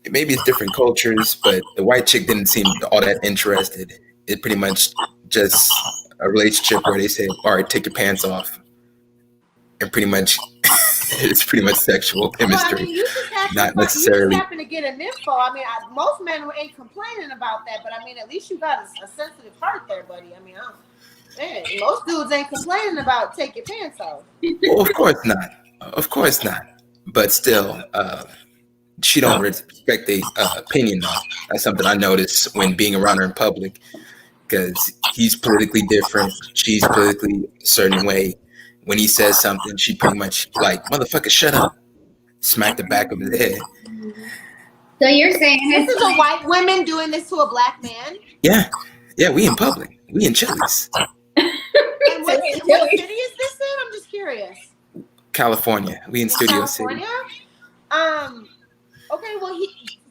Maybe it's different cultures, but the white chick didn't seem all that interested. It pretty much just a relationship where they say, all right, take your pants off. And pretty much, it's pretty much sexual chemistry. Well, I mean, you just happen to get an info. I mean, most men ain't complaining about that, but I mean, at least you got a sensitive heart there, buddy. I mean, most dudes ain't complaining about take your pants off. Well, of course not. Of course not. But still, she don't respect the opinion, though. That's something I noticed when being around her in public, because he's politically different. She's politically a certain way. When he says something, she pretty much like, motherfucker, shut up. Smack the back of his head. So you're saying this is a white woman doing this to a black man? Yeah. Yeah, we in public. We in Chili's. And what city is this in? I'm just curious. California. We in Studio City. Okay, well,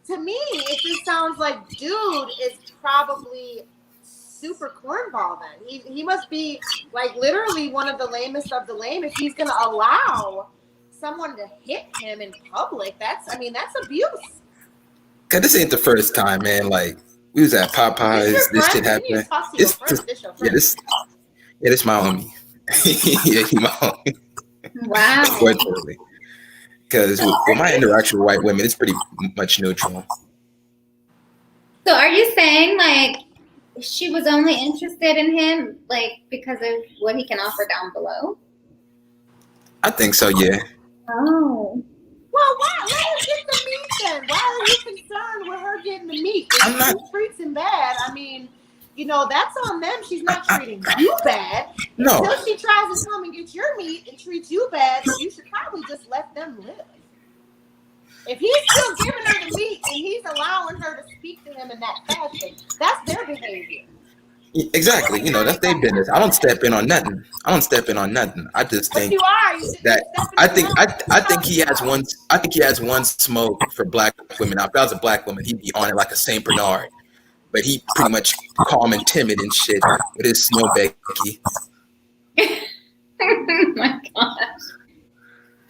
to me, it just sounds like dude is probably super cornball then. He must be like literally one of the lamest of the lame if he's gonna allow someone to hit him in public. That's abuse. Cause this ain't the first time, man. Like we was at Popeyes, this shit happened. This my homie. Yeah, he my homie. Wow. Unfortunately. Because with my interaction with white women, it's pretty much neutral. So are you saying like she was only interested in him like because of what he can offer down below? I think so, yeah. Oh. Well, why? Let her get the meat then. Why are you concerned with her getting the meat? If she treats him bad, I mean, you know, that's on them. She's not treating you bad. No. Until she tries to come and get your meat and treats you bad, you should probably just let them live. If he's still giving her the meat and he's allowing her to speak to him in that fashion, that's their behavior. Exactly. You know, that's their business. I don't step in on nothing. I just think that I think he has one smoke for black women. Now, if I was a black woman, he'd be on it like a Saint Bernard. But he pretty much calm and timid and shit with his snow Becky. Oh my gosh.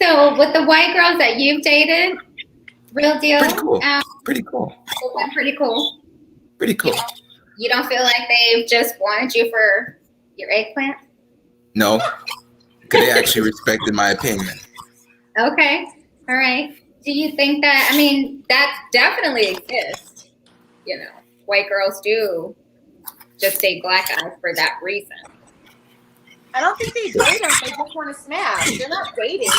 So with the white girls that you've dated, real deal. Pretty cool. You don't feel like they've just wanted you for your eggplant? No, because they actually respected my opinion. Okay. All right. Do you think that, I mean, that definitely exists. You know, white girls do just date black guys for that reason. I don't think they date them. They just want to smash. They're not dating.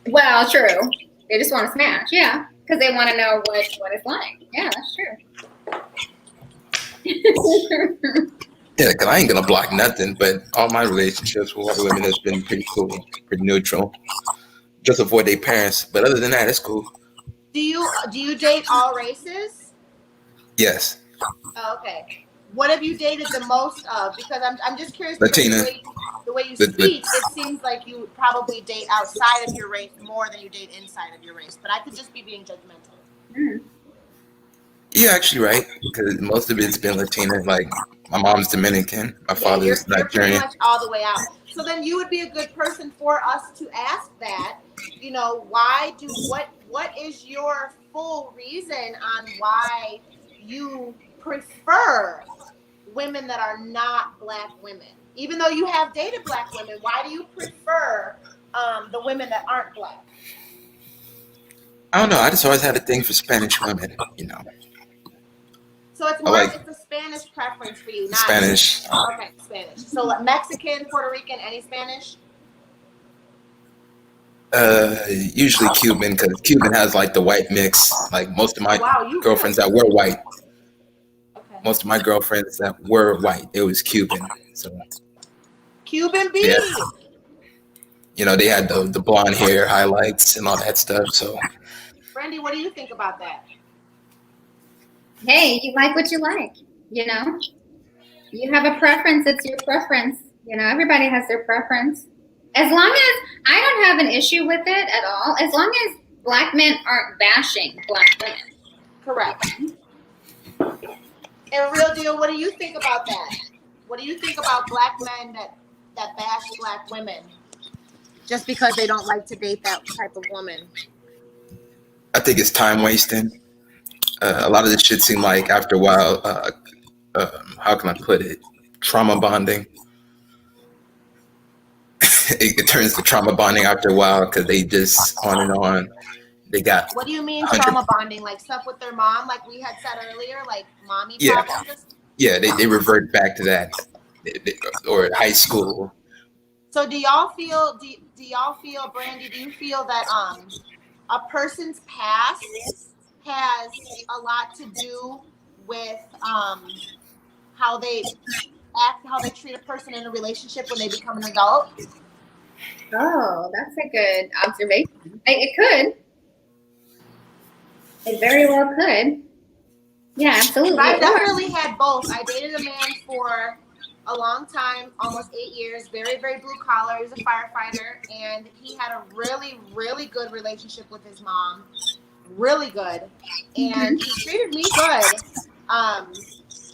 Well, true. They just want to smash. Yeah. Because they want to know what it's like. Yeah, that's true. Yeah, because I ain't gonna block nothing, but all my relationships with white women has been pretty cool, pretty neutral. Just avoid their parents, but other than that, it's cool. Do you date all races? Yes, Oh, okay. What have you dated the most of? Because I'm just curious because Latina. the way you The speak, it seems like you probably date outside of your race more than you date inside of your race. But I could just be being judgmental. Mm. You're actually right, because most of it's been Latina. Like my mom's Dominican, my Yeah, father's you're pretty Nigerian. much all the way out. So then you would be a good person for us to ask that. You know, what is your full reason on why you prefer women that are not black women? Even though you have dated black women, why do you prefer the women that aren't black? I don't know. I just always had a thing for Spanish women. So it's I more like it's a Spanish preference for you, not Spanish. okay, Spanish. So like Mexican, Puerto Rican, any Spanish? Usually Cuban, because Cuban has like the white mix. Like most of my Wow, you girlfriends really? that were white, Okay. most of my girlfriends that were white, it was Cuban. So Cuban yeah, B. they had the blonde hair highlights and all that stuff. So Brandy, what do you think about that? Hey, you like what you like, You have a preference, it's your preference. Everybody has their preference. As long as I don't have an issue with it at all, as long as black men aren't bashing black women. Correct. And real deal, what do you think about that? What do you think about black men that bash black women just because they don't like to date that type of woman? I think it's time wasting. A lot of this shit seemed like after a while, how can I put it? Trauma bonding. It turns to trauma bonding after a while because they just on and on. They got What do you mean 100. trauma bonding? Like stuff with their mom, like we had said earlier, like mommy Yeah, problems? yeah. They revert back to that, or high school. So do y'all feel Brandy, do you feel that a person's past has a lot to do with how they act, how they treat a person in a relationship when they become an adult? Oh, that's a good observation. It could. It very well could. Yeah, absolutely. I definitely had both. I dated a man for a long time, almost 8 years, very, very blue collar. He was a firefighter, and he had a really, really good relationship with his mom. Really good. And he treated me good.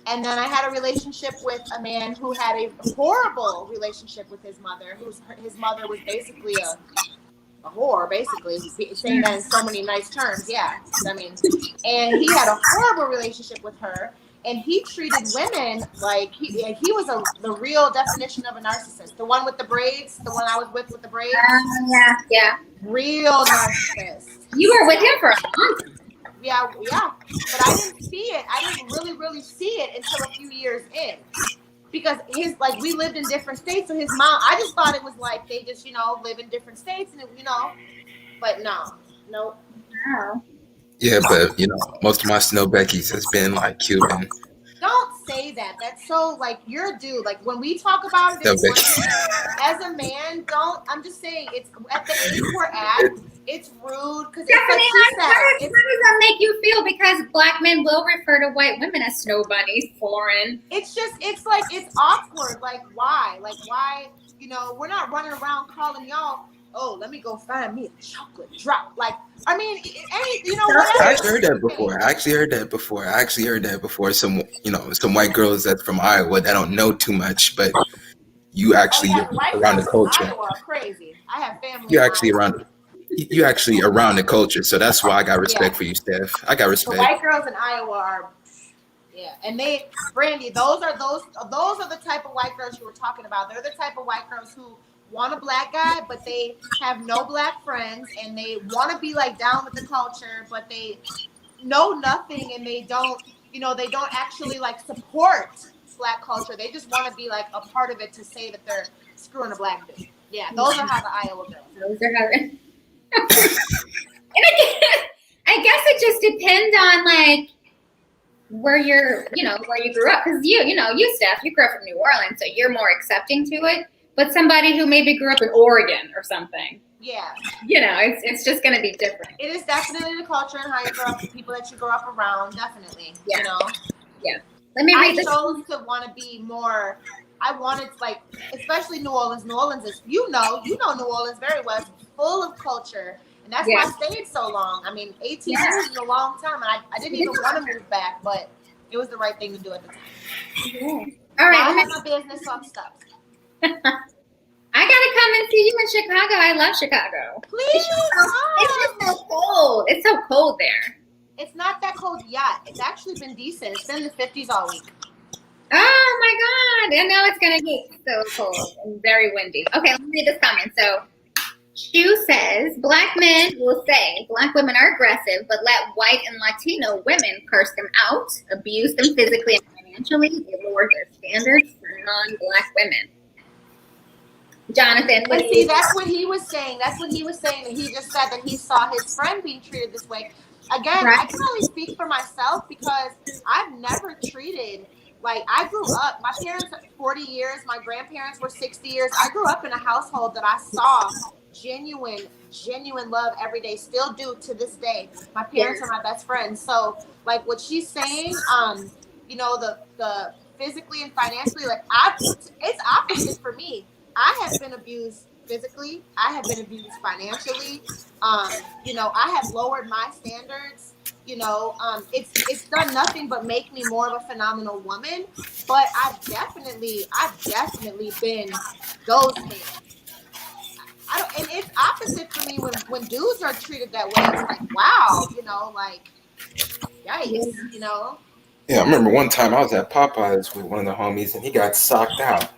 And then I had a relationship with a man who had a horrible relationship with his mother. His mother was basically a whore, basically, saying that in so many nice terms. Yeah, I mean, and he had a horrible relationship with her, and he treated women like he was the real definition of a narcissist. The one with the braids, the one I was with the braids. Yeah. Real narcissist. You were with him for a long time. Yeah. But I didn't see it. I didn't really see it until a few years in. Because we lived in different states, so his mom, I just thought it was like they just, live in different states, and but no. Wow. Yeah, but most of my Snow Beckies has been like Cuban. Don't say that. That's so like you're a dude. Like when we talk about it, it's one thing. As a man, I'm just saying it's at the age we're at. It's rude because how does that make you feel? Because black men will refer to white women as snow bunnies, foreign. It's awkward. Like why? We're not running around calling y'all, oh, let me go find me a chocolate drop. Like, I mean, whatever. I actually heard that before. Some white girls that's from Iowa that don't know too much, but you actually around the culture. Iowa are crazy. I have family. You're actually around. You actually around the culture, so that's why I got respect for you, Steph. I got respect. The white girls in Iowa are, and Brandy, those are the type of white girls you were talking about. They're the type of white girls who want a black guy, but they have no black friends, and they want to be like down with the culture, but they know nothing, and they don't actually like support black culture. They just want to be like a part of it to say that they're screwing a black dude. Yeah, those are how the Iowa girls. Those are how. And I guess it just depends on like where where you grew up. Because you, Steph, you grew up from New Orleans, so you're more accepting to it. But somebody who maybe grew up in Oregon or something, yeah, it's just going to be different. It is definitely the culture and how you grow up, the people that you grow up around, definitely. Yeah. Yeah. Let me read I chose to want to be more. I wanted especially New Orleans. New Orleans is you know New Orleans very well. It's full of culture, and that's why I stayed so long. I mean, 18 years is a long time, and I didn't even want to move back, but it was the right thing to do at the time. Yeah. All right, I have my business, so I'm stuck. I gotta come and see you in Chicago. I love Chicago. Please, it's just so cold. It's so cold there. It's not that cold yet. It's actually been decent. It's been in the 50s all week. Oh my God. I know it's going to get so cold and very windy. Okay, let me read this comment. So, Shu says, Black men will say Black women are aggressive, but let white and Latino women curse them out, abuse them physically and financially. It lowers their standards for non-Black women. Jonathan. But see, that's what he was saying. That's what he was saying. And he just said that he saw his friend being treated this way. Again, I can only speak for myself because I've never treated, I grew up, my parents are 40 years, my grandparents were 60 years. I grew up in a household that I saw genuine love every day, still do to this day. My parents are my best friends. So, what she's saying, the physically and financially, it's opposite for me. I have been abused physically. I have been abused financially. I have lowered my standards. It's done nothing but make me more of a phenomenal woman. But I've definitely been ghosted. And it's opposite for me when dudes are treated that way. It's like, wow, yikes, Yeah, I remember one time I was at Popeyes with one of the homies, and he got socked out.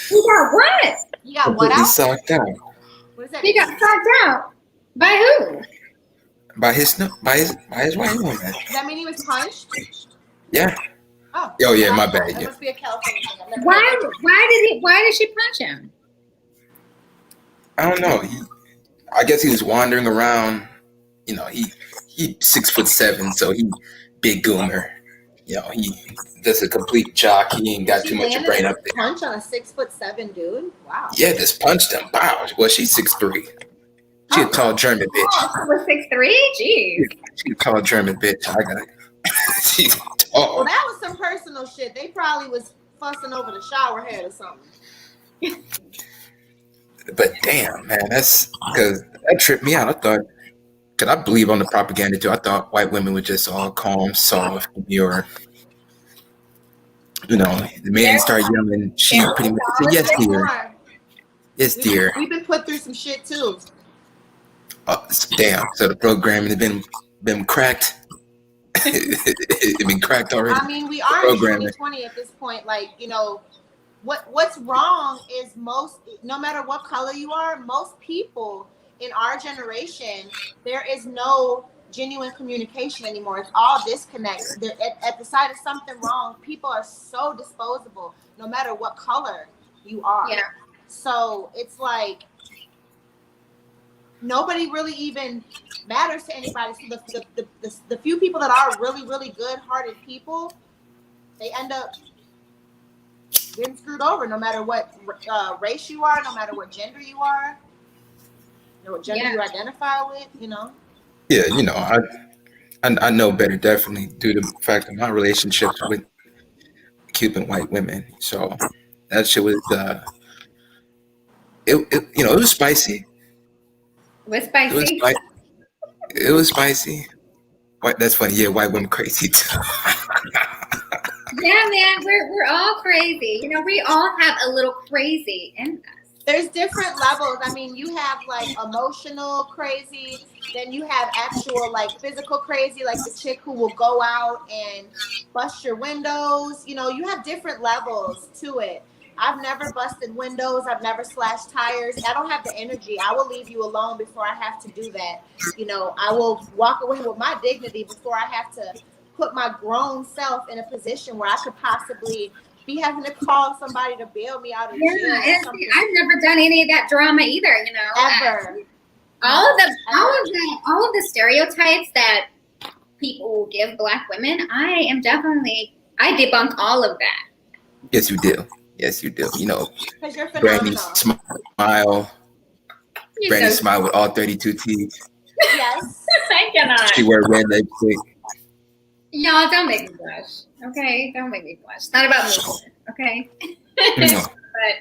He got what? You got what out? Socked out. What is that? He got socked out. By who? By his white woman. Does that mean he was punched? Yeah. Oh yeah, my bad. That must be a California thing. Why did she punch him? I don't know. I guess he was wandering around. He 6'7", so he big goomer. He just a complete jock. He ain't got too much of brain up there. Punch on a 6'7" dude. Wow. Yeah, just punched him. Wow. Well, she's 6'3". She a tall German bitch. Oh, was 6'3"? Jeez. She a tall German bitch. I got it. She's tall. Well, that was some personal shit. They probably was fussing over the shower head or something. But damn, man, that's because that tripped me out. I thought, because I believe on the propaganda too. I thought white women were just all calm, soft, demure. The man started yelling. She pretty much said, "Yes, dear. Yes, dear." We've been put through some shit too. Oh, damn. So the programming has been cracked. It's been cracked already. I mean, we are in 2020 at this point. What's wrong is no matter what color you are, most people in our generation, there is no genuine communication anymore. It's all disconnect. At the sight of something wrong, people are so disposable, no matter what color you are. Yeah. So it's like nobody really even matters to anybody. So the few people that are really, really good-hearted people, they end up getting screwed over no matter what race you are, no matter what gender you are, what gender you identify with, Yeah, I know better, definitely, due to the fact of my relationships with Cuban white women. So that shit was, it was spicy. Was spicy? It was spicy. That's funny. Yeah, white women crazy too. Yeah, man, we're all crazy. We all have a little crazy in us. There's different levels. I mean, you have emotional crazy, then you have actual physical crazy, like the chick who will go out and bust your windows. You have different levels to it. I've never busted windows. I've never slashed tires. I don't have the energy. I will leave you alone before I have to do that. I will walk away with my dignity before I have to put my grown self in a position where I could possibly be having to call somebody to bail me out of jail. I've never done any of that drama either, Ever. All of the stereotypes that people give Black women, I debunk all of that. Yes, you do. Yes, you do. You know, Because you're Brandy phenomenal. smile. You're Brandy so smile with all 32 teeth. Yes. I cannot. She wear red lipstick. Y'all, don't make me blush. Okay? Don't make me blush. It's not about me. Okay? Mm. But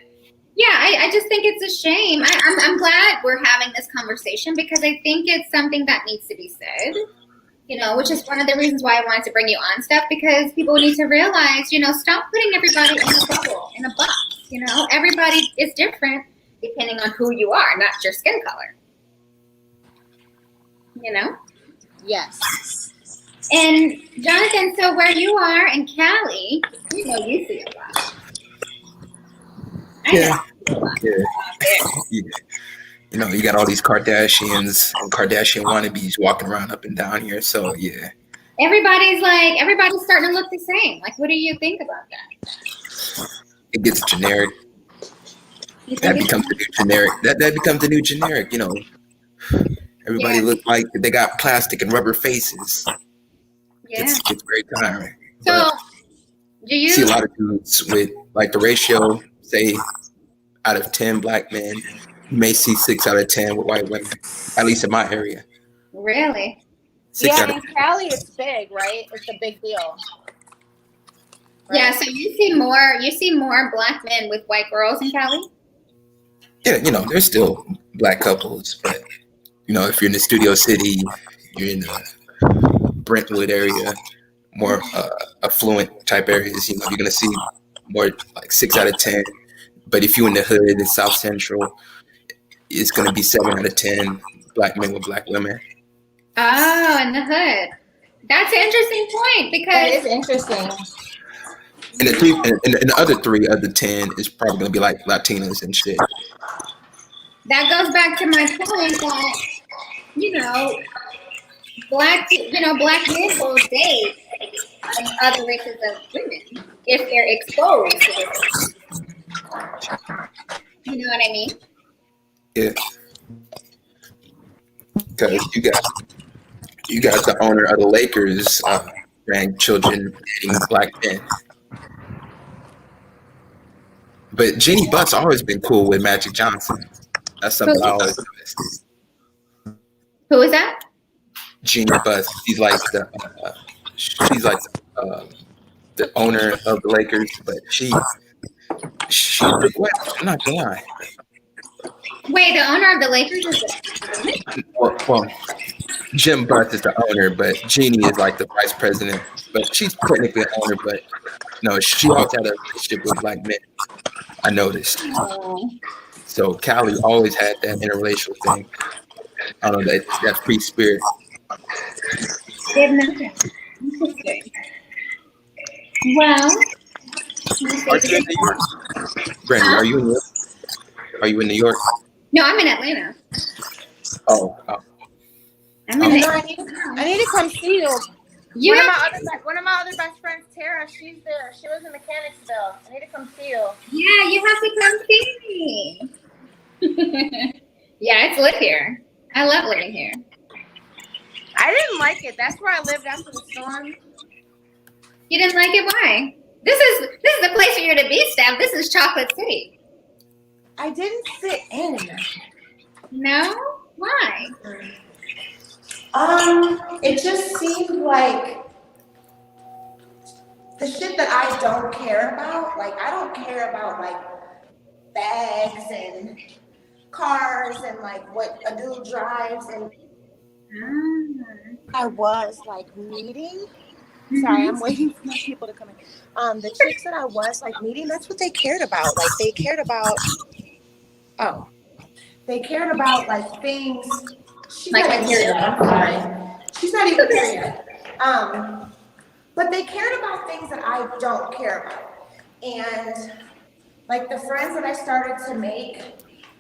yeah, I just think it's a shame. I'm glad we're having this conversation because I think it's something that needs to be said, you know, which is one of the reasons why I wanted to bring you on, Steph, because people need to realize, you know, stop putting everybody in a bubble, in a box. You know, everybody is different depending on who you are, not your skin color. You know? Yes. And Jonathan, so where you are in Cali, you know you see a lot. I Yeah. know you see a lot. Yeah. You know, you got all these Kardashians and Kardashian wannabes walking around up and down here. So yeah, Everybody's starting to look the same. Like, what do you think about that? it gets generic. You That think becomes the new generic. That becomes the new generic. You know, everybody Yeah. look like they got plastic and rubber faces. Yeah. It's very tiring. So, But do you see a you? lot of dudes with like the ratio, say, out of 10 Black men, you may see 6 out of 10 with white women. At least in my area, Really? 6 Yeah, out of in Cali, it's big, right? It's a big deal. Yeah. Right? So you see more Black men with white girls in Cali? yeah. You know, there's still Black couples, but you know, if you're in the Studio City, you're in the Brentwood area, more affluent type areas, you know, you're gonna see more like 6 out of 10. But if you're in the hood in South Central, it's gonna be 7 out of 10 Black men with Black women. Oh, in the hood. That's an interesting point That because is interesting. And the other 3 of the 10 is probably gonna be like Latinas and shit. that goes back to my point that, you know, Black men will date other races of women if they're exposed to this. You know what I mean? Yeah, because you got the owner of the Lakers grandchildren dating Black men. But Jeannie Butt's always been cool with Magic Johnson. That's something I always noticed. Who is that? Jeannie Butt, she's like the owner of the Lakers, but she's a big wet. I'm not gonna lie. Wait, the owner of the Lakers is a woman? Well, Jim Butt is the owner, but Jeannie is like the vice president. But she's technically an owner, but no, she always had a relationship with Black men. I noticed. Oh, So Callie always had that interracial thing. I don't know, that free spirit. did nothing. Interesting. Well, Are you in New York? Brandy, are you in New York? no, I'm in Atlanta. Oh, I'm Oh. in No, the, I need to come see you. you One of, have, one of my other best friends, Tara, she's there. She lives in Mechanicsville. I need to come see you. yeah, you have to come see me. Yeah, it's lit here. I love living here. I didn't like it. That's where I lived after the storm. You didn't like it? Why? This is the place for you to be, Steph. This is Chocolate City. I didn't fit in. No? Why? It just seemed like the shit that I don't care about. Like, I don't care about like bags and cars and like what a dude drives. And I was like meeting. Sorry, I'm waiting for my people to come in. The chicks that I was like meeting, that's what they cared about. Like they cared about like things. She's Like not even my here yet. I'm sorry. She's not even here yet. But they cared about things that I don't care about. And like the friends that I started to make,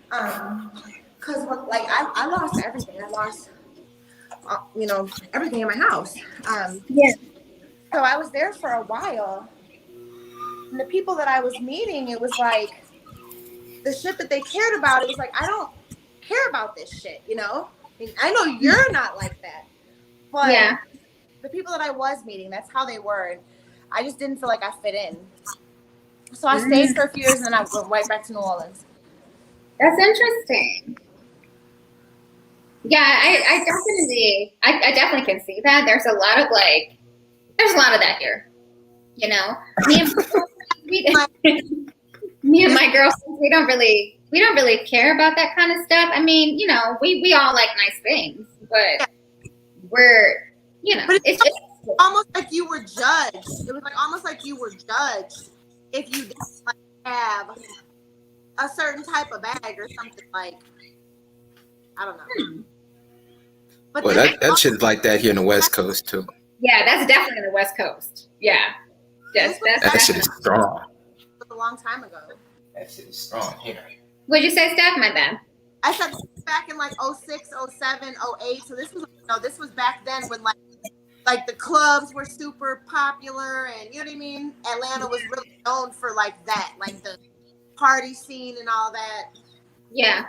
cause like I lost everything. I lost, everything in my house. Yeah. So I was there for a while. And the people that I was meeting, it was like the shit that they cared about. It was like, I don't care about this shit, you know? I mean, I know you're not like that, but Yeah. the people that I was meeting, that's how they were. And I just didn't feel like I fit in. So I stayed for a few years and then I went right back to New Orleans. That's interesting. Yeah, I definitely can see that. There's a lot of that here. You know, me and my girls, we don't really care about that kind of stuff. I mean, you know, we all like nice things, but we're, you know, but it's just almost like you were judged. It was like almost like you were judged if you didn't like have a certain type of bag or something, like, I don't know. But well, that shit's like that here in the West Coast too. Yeah, that's definitely in the West Coast. Yeah, that shit is strong. A long time ago. That shit is strong here. What'd you say, Steph? My bad. I said back in like 06, 07, 08. So this was back then when like the clubs were super popular, and you know what I mean? Atlanta was really known for like that, like the party scene and all that. Yeah.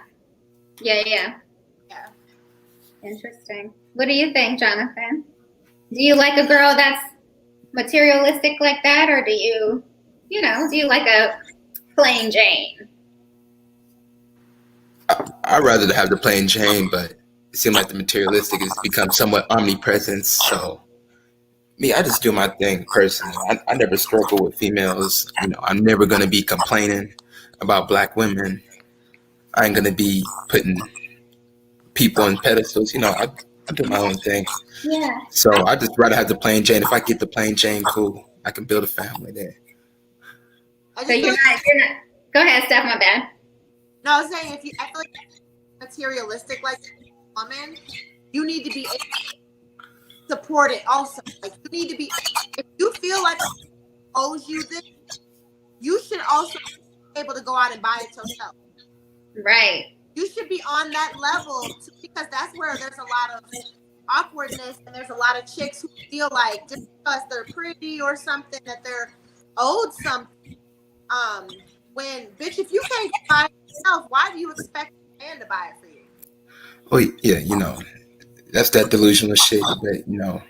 Interesting. What do you think, Jonathan? Do you like a girl that's materialistic like that, or do you like a plain Jane? I'd rather have the plain Jane, but it seems like the materialistic has become somewhat omnipresent. So, me, I just do my thing personally. I never struggle with females. You know, I'm never gonna be complaining about black women. I ain't gonna be putting people on pedestals. You know, I do my own thing. Yeah. So I just rather have the plain Jane. If I get the plain Jane, cool. I can build a family there. So you're not. Go ahead, Steph. My bad. No, I was saying I feel like materialistic like woman, you need to be able to support it also. Like you need to be, if you feel like it owes you this, you should also be able to go out and buy it yourself. Right. You should be on that level because that's where there's a lot of awkwardness and there's a lot of chicks who feel like just because they're pretty or something that they're owed something. When bitch, if you can't buy it yourself, why do you expect a man to buy it for you? Well, yeah, you know, that's that delusional shit. But you know,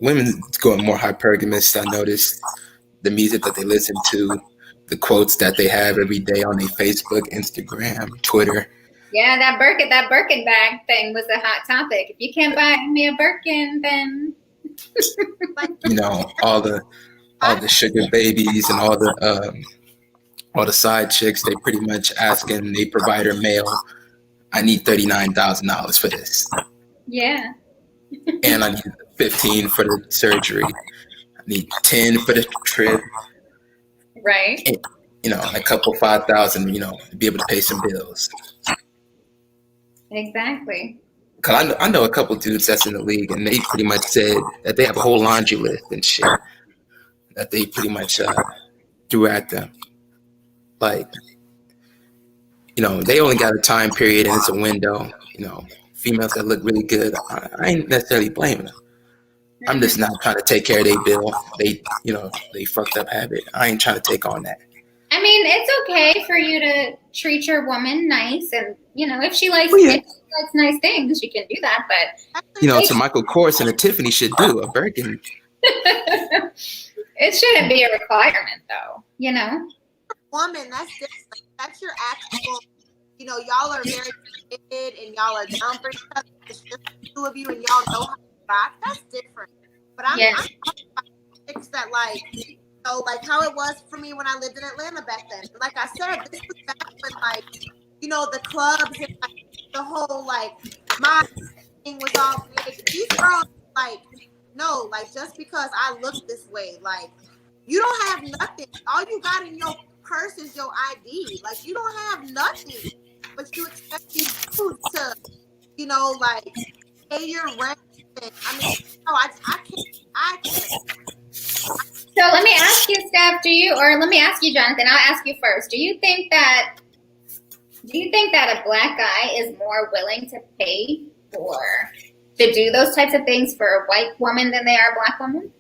women going more hypergamous. I noticed the music that they listen to, the quotes that they have every day on their Facebook, Instagram, Twitter. Yeah, that Birkin bag thing was a hot topic. If you can't buy me a Birkin, then you know, all the sugar babies and all the side chicks, they pretty much asking the provider male, I need $39,000 for this. Yeah. And I need 15 for the surgery. I need 10 for the trip. Right. And, you know, a couple 5,000, you know, to be able to pay some bills. Exactly. Cause I know a couple dudes that's in the league, and they pretty much said that they have a whole laundry list and shit that they pretty much threw at them. Like, you know, they only got a time period and it's a window. You know, females that look really good, I ain't necessarily blaming them. I'm just not trying to take care of their bill. They fucked up habit. I ain't trying to take on that. I mean, it's okay for you to treat your woman nice, and you know, if she likes, nice things, she can do that. But you know, so Michael Kors and a Tiffany should do a Birkin. It shouldn't be a requirement, though. You know, woman, that's different. That's your actual. You know, y'all are very committed and y'all are down for each other. It's just the two of you, and y'all know how to rock. That's different. But I'm talking about chicks that like. So, like how it was for me when I lived in Atlanta back then. Like I said, this was back when, like, you know, the clubs and like, the whole, like, my thing was all big. These girls, like, no, like, just because I look this way, like, you don't have nothing. All you got in your purse is your ID. Like, you don't have nothing. But you expect these dudes to, you know, like, pay your rent. I mean, no, I can't. So let me ask you, Steph, let me ask you, Jonathan, I'll ask you first. Do you think that a black guy is more willing to pay to do those types of things for a white woman than they are a black woman?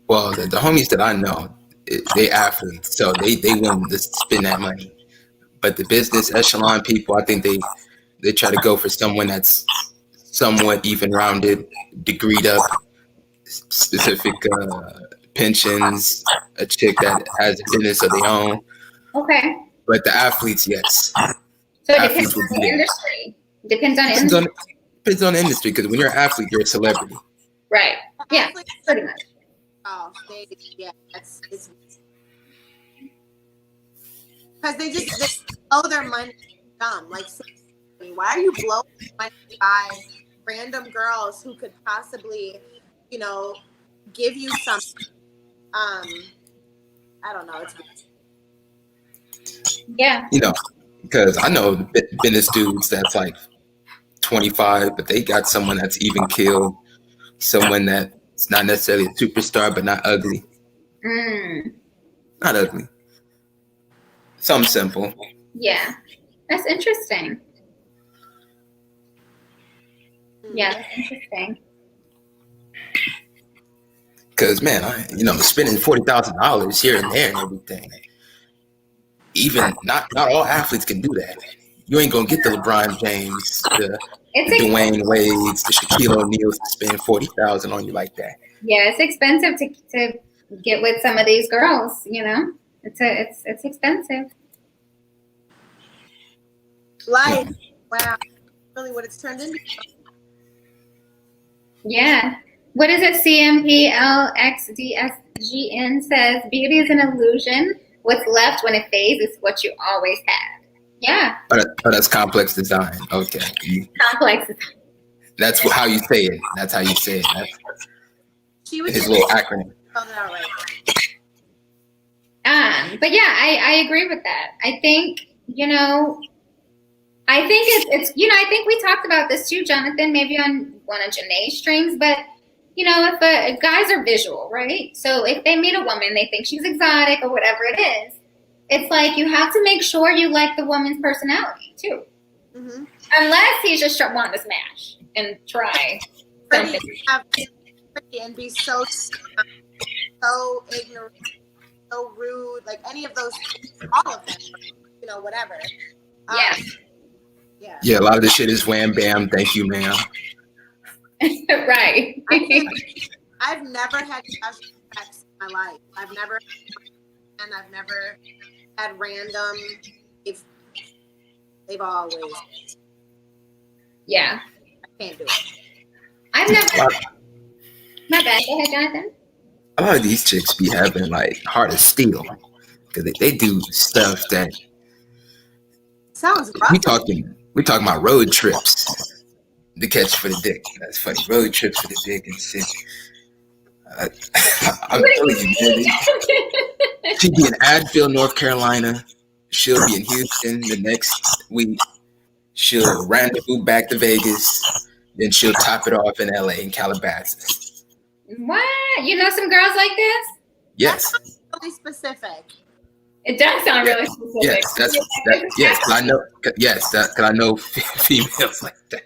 Well, the homies that I know, they athletes, so they willing to spend that money. But the business echelon people, I think they try to go for someone that's somewhat even rounded, degreed up, specific pensions, a chick that has a business of their own. Okay. But the athletes, yes. So it Athletes depends would on be the there. industry. Depends on the Depends industry. depends on the industry, because when you're an athlete, you're a celebrity. Right. Yeah, pretty much. Oh, it's because they blow their money dumb. Like, why are you blowing money by random girls who could possibly, give you something? I don't know. Yeah. Because I know business dudes that's like 25, but they got someone that's even killed, someone that's not necessarily a superstar, but not ugly. Not ugly. Something simple. Yeah. That's interesting. Yeah, that's interesting. Because, man, spending $40,000 here and there and everything. Even not all athletes can do that. You ain't gonna get the LeBron James, the Dwayne Wades, the Shaquille O'Neals to spend $40,000 on you like that. Yeah, it's expensive to get with some of these girls. It's expensive. Life, wow, really what it's turned into. Yeah. What is it? CMPLXDSGN says, beauty is an illusion. What's left when it fades is what you always had. Yeah. Oh, that's complex design. Okay. Complex design. That's how you say it. That's how you say it. That's his little acronym. But yeah, I agree with that. I think, I think we talked about this too, Jonathan, maybe on one of Janae's streams, but if guys are visual, right? So if they meet a woman, they think she's exotic or whatever it is, it's like you have to make sure you like the woman's personality too. Mm-hmm. Unless he's just wanting to smash and try something. And be so ignorant, so rude, like any of those, all of them, whatever. Yeah, a lot of this shit is wham bam, thank you, ma'am. Right. I've never had casual sex in my life. I've never had random. They've always. Yeah. I can't do it. I've never. My bad. Go ahead, Jonathan. A lot of these chicks be having like heart of steel because they do stuff that. Sounds rough. We talking about road trips to catch for the dick. That's funny. Road trips for the dick and shit. I'm telling you, baby. She'll be in Adville, North Carolina. She'll be in Houston the next week. She'll rendezvous back to Vegas. Then she'll top it off in LA in Calabasas. What? You know some girls like this? Yes. That's really specific. It does sound really specific. Yes, I know. Yes, because I know females like that.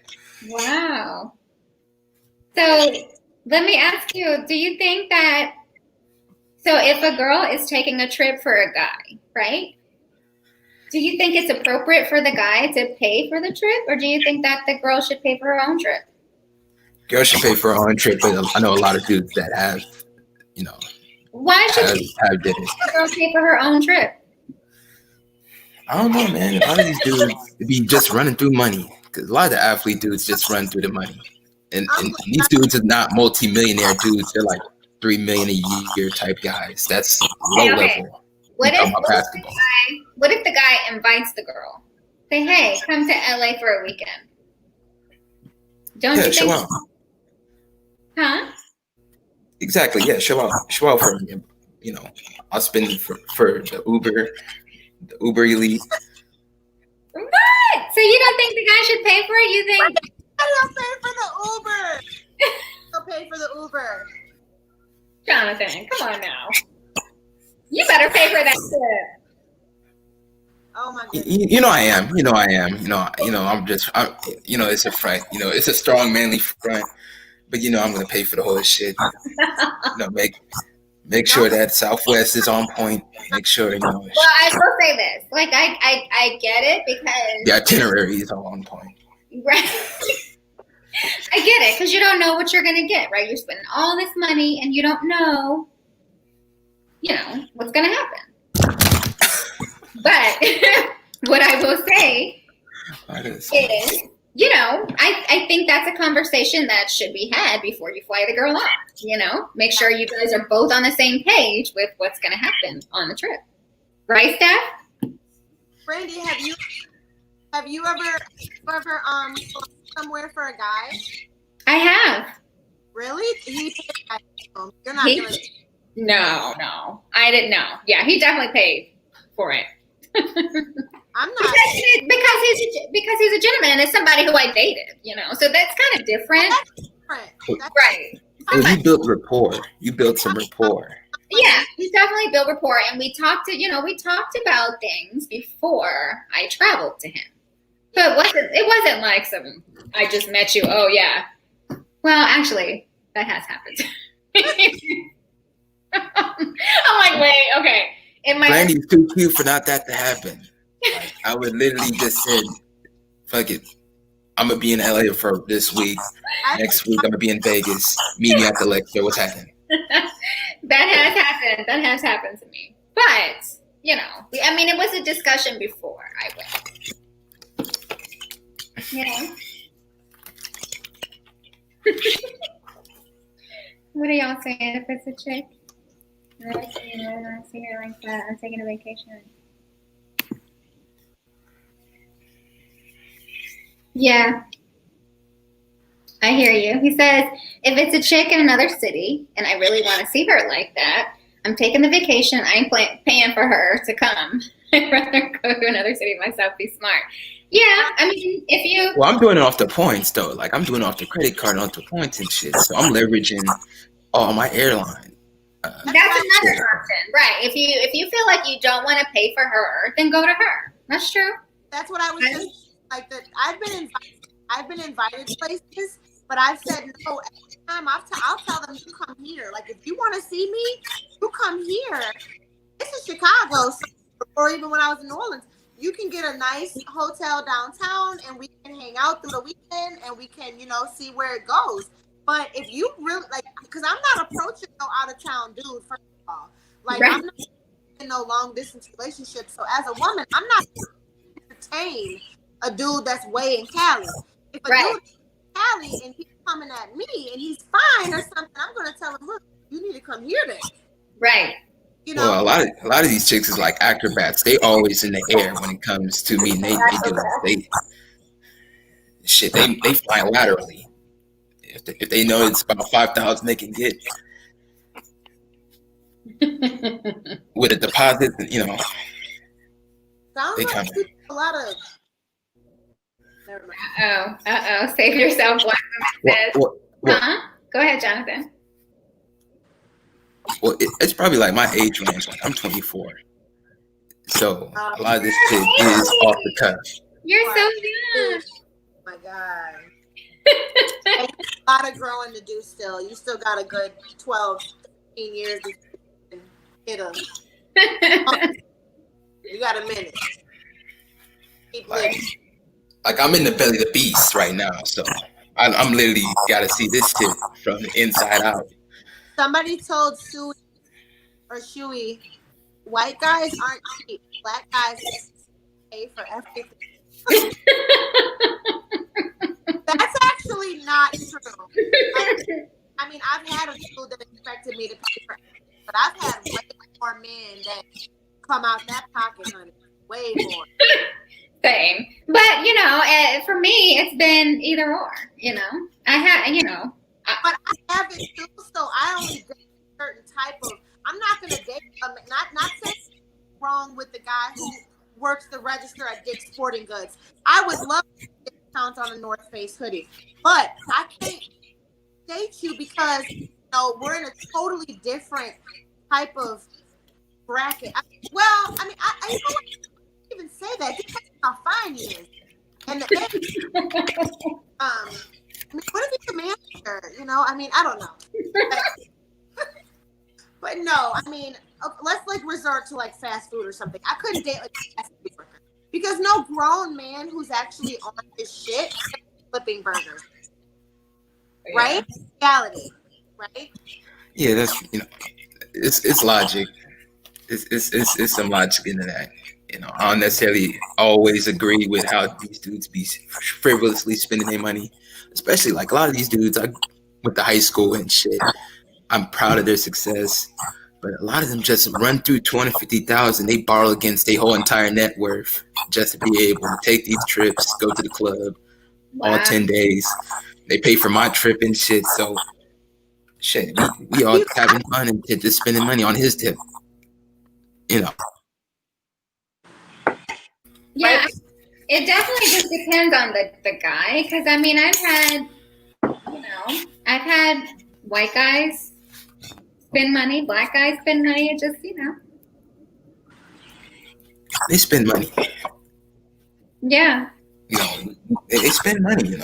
Wow. So let me ask you: do you think that? So if a girl is taking a trip for a guy, right? Do you think it's appropriate for the guy to pay for the trip, or do you think that the girl should pay for her own trip? Girl should pay for her own trip, but I know a lot of dudes that have, Why should the girl pay for her own trip? I don't know, man. A lot of these dudes be just running through money because a lot of the athlete dudes just run through the money, and these dudes are not multi-millionaire dudes. They're like $3 million a year type guys. That's low level. What if the guy invites the girl? Say, hey, come to LA for a weekend. Don't you think? Huh? Exactly. Yeah, show out for me. I'll spend it for the Uber elite. What? So you don't think the guy should pay for it? You think? I don't pay for the Uber. I'll pay for the Uber. Jonathan, come on now. You better pay for that trip. Oh my goodness. I am. It's a front. It's a strong manly front. But I'm gonna pay for the whole shit. Make sure that Southwest is on point. Make sure Well, I will say this. Like I get it because the itinerary is all on point. Right. I get it, because you don't know what you're going to get, right? You're spending all this money and you don't know, what's going to happen. But what I will say is, I think that's a conversation that should be had before you fly the girl out. Make sure you guys are both on the same page with what's going to happen on the trip. Right, Steph? Brandy, have you ever somewhere for a guy? I have. Really? You're not gonna. No, I didn't know. Yeah, he definitely paid for it. I'm not because he's a gentleman and it's somebody who I dated, so that's kind of different. That's different. Right. Well, you built rapport. You built some rapport. Yeah, we definitely built rapport, and we talked about things before I traveled to him. So it wasn't like some I just met you. Oh yeah. Well, actually, that has happened. I'm like, wait, okay. Brandy's too cute for not that to happen. Like, I would literally just say, fuck it. I'm going to be in LA for this week. Next week, I'm going to be in Vegas. Meet me at the lecture. What's happening? That has happened. That has happened to me. But, it was a discussion before I went. What are y'all saying? If it's a chick? I don't see her like that. I'm taking a vacation. Yeah. I hear you. He says, if it's a chick in another city and I really want to see her like that, I'm taking the vacation. I ain't paying for her to come. I'd rather go to another city myself, be smart. Yeah, if you... Well, I'm doing it off the points, though. Like, I'm doing it off the credit card and off the points and shit. So I'm leveraging all my airline. That's another option, right? If you feel like you don't want to pay for her, then go to her. That's true. That's what I was just like. That I've been invited places, but I've said no every time. I'll tell them, you come here. Like, if you want to see me, you come here. This is Chicago, or even when I was in New Orleans, you can get a nice hotel downtown, and we can hang out through the weekend, and we can, see where it goes. But if you really because I'm not approaching no out of town dude. First of all, right. I'm not in no long distance relationship. So as a woman, I'm not entertain a dude that's way in Cali. If a dude is in Cali and he's coming at me and he's fine or something, I'm gonna tell him, look, you need to come here then. Right. Well, a lot of these chicks is like acrobats. They always in the air when it comes to me. They fly laterally. If they know it's about 5,000 they can get with a deposit, Sounds they like come. a lot of. Uh-oh. Save yourself. Go ahead, Jonathan. Well, it's probably like my age range. Like, I'm 24. So a lot of this shit is off the cuff. You're so young. Oh my God. A lot of growing to do still. You still got a good 12, 15 years to hit them. You got a minute. Keep living. Like I'm in the belly of the beast right now. So I'm literally got to see this shit from the inside out. Somebody told Shui, white guys aren't cheap. Black guys pay for everything. That's actually not true. I've had a dude that expected me to pay for everything, but I've had way more men that come out that pocket, honey. Way more. Same. But, for me, it's been either or, But I haven't too, so I only date a certain type of. I'm not gonna date not saying wrong with the guy who works the register at Dick's Sporting Goods. I would love to get a discount on a North Face hoodie, but I can't date you because we're in a totally different type of bracket. I you know what? I can't even say that. It depends on how fine he is, and what if he's a manager? I don't know. But no, let's resort to fast food or something. I couldn't date a fast food worker because no grown man who's actually on his shit is flipping burgers. right? Reality, right? Yeah, that's it's logic. It's some logic into that. I don't necessarily always agree with how these dudes be frivolously spending their money, especially like a lot of these dudes. I went to high school and shit. I'm proud of their success, but a lot of them just run through 250,000. They borrow against their whole entire net worth just to be able to take these trips, go to the club all 10 days. They pay for my trip and shit. So shit, we all having fun and just spending money on his tip. Yeah, it definitely just depends on the guy. Because I mean, I've had white guys spend money, black guys spend money. It just they spend money. Yeah. They spend money.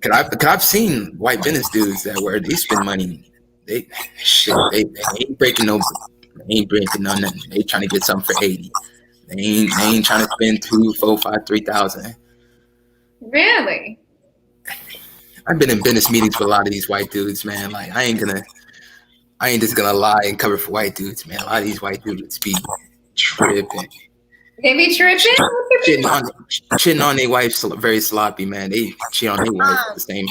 Cause I've seen white business dudes that where they spend money. They ain't breaking no. They ain't breaking no nothing. They trying to get something for 80. They ain't trying to spend 2, 4, 5, 3,000. Really? I've been in business meetings with a lot of these white dudes, man. Like I ain't just gonna lie and cover for white dudes, man. A lot of these white dudes be tripping. They be tripping? Cheating on their wife, very sloppy, man. They cheat on their wife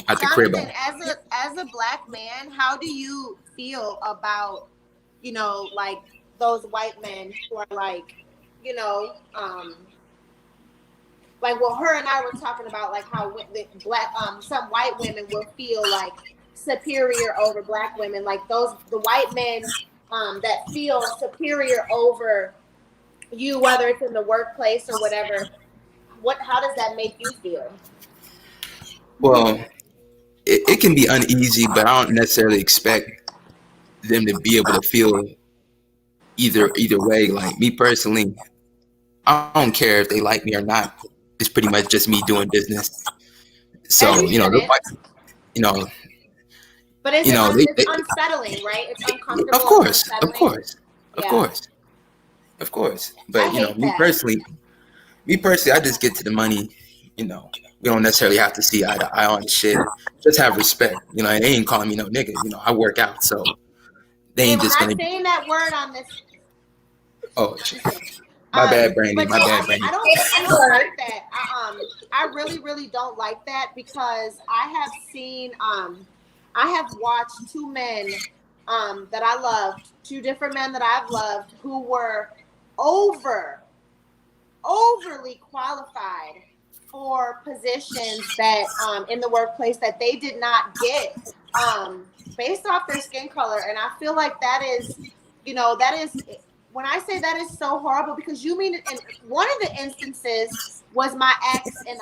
at the crib. As a black man, how do you feel about, like those white men who are like, like what her and I were talking about, like how some white women will feel like superior over black women, like the white men that feel superior over you, whether it's in the workplace or whatever. How does that make you feel? Well, it can be uneasy, but I don't necessarily expect them to be able to feel either way. Like me personally, I don't care if they like me or not. It's pretty much just me doing business. So but it's it's unsettling, right? It's uncomfortable. Of course. But me personally, I just get to the money. We don't necessarily have to see eye to eye on shit. Just have respect. They ain't calling me no nigga. I work out, so they ain't just gonna. Saying that word on this. Oh shit. My bad, Brandy. My bad, Brandy. I don't like that. I really, really don't like that because I have watched two men that I loved, two different men that I've loved who were overly qualified for positions that in the workplace that they did not get based off their skin color. And I feel like that is when I say that is so horrible, because you mean, and one of the instances was my ex, and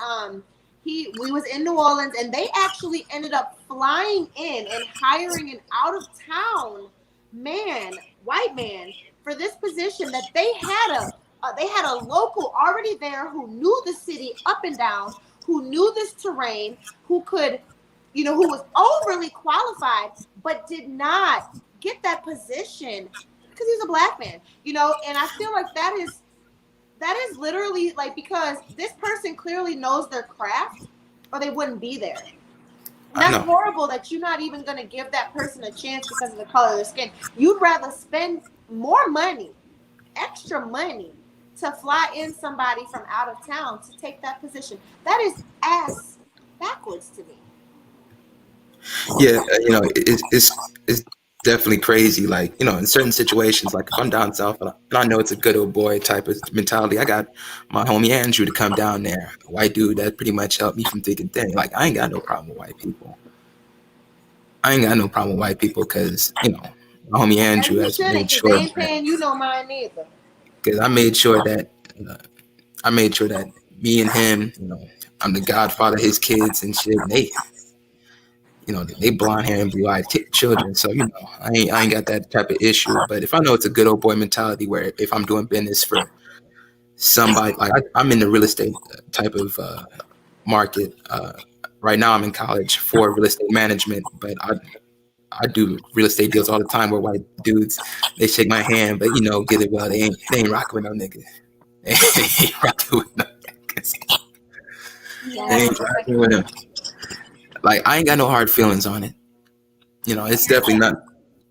we was in New Orleans, and they actually ended up flying in and hiring an out of town white man, for this position that they had a local already there who knew the city up and down, who knew this terrain, who could, who was overly qualified, but did not get that position because he's a black man, and I feel like that is literally like, because this person clearly knows their craft or they wouldn't be there. And that's horrible that you're not even going to give that person a chance because of the color of their skin. You'd rather spend more money, extra money, to fly in somebody from out of town to take that position. That is ass backwards to me. Yeah, it's definitely crazy. Like, in certain situations, like if I'm down south and I know it's a good old boy type of mentality, I got my homie Andrew to come down there, a white dude that pretty much helped me from thick and thin. Like, I ain't got no problem with white people. Because, my homie Andrew has made sure. They ain't paying you no mind either. Because I made sure that me and him, I'm the godfather of his kids and shit. And they blonde hair and blue eyed children. So, I ain't got that type of issue. But if I know it's a good old boy mentality where if I'm doing business for somebody, like I'm in the real estate type of market. Right now I'm in college for real estate management, but I do real estate deals all the time where white dudes, they shake my hand, but get it well, they ain't rocking with no niggas. They ain't rocking with no niggas. They ain't rocking with them. Like, I ain't got no hard feelings on it. You know, it's definitely not.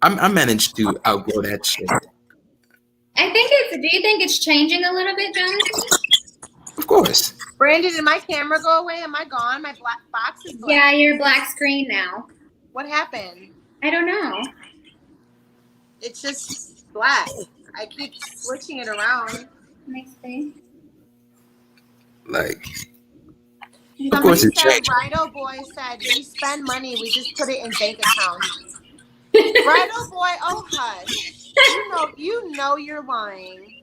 I managed to outgrow that shit. I think it's. Do you think it's changing a little bit, Jonathan? Of course. Brandon, did my camera go away? Am I gone? My black box is black. Yeah, you're black screen now. What happened? I don't know. It's just black. I keep switching it around. Next thing. Like, of Somebody course, it's said, changing. Rido Boy said, we spend money, we just put it in bank accounts. Rido Boy, oh hush. You know you're lying.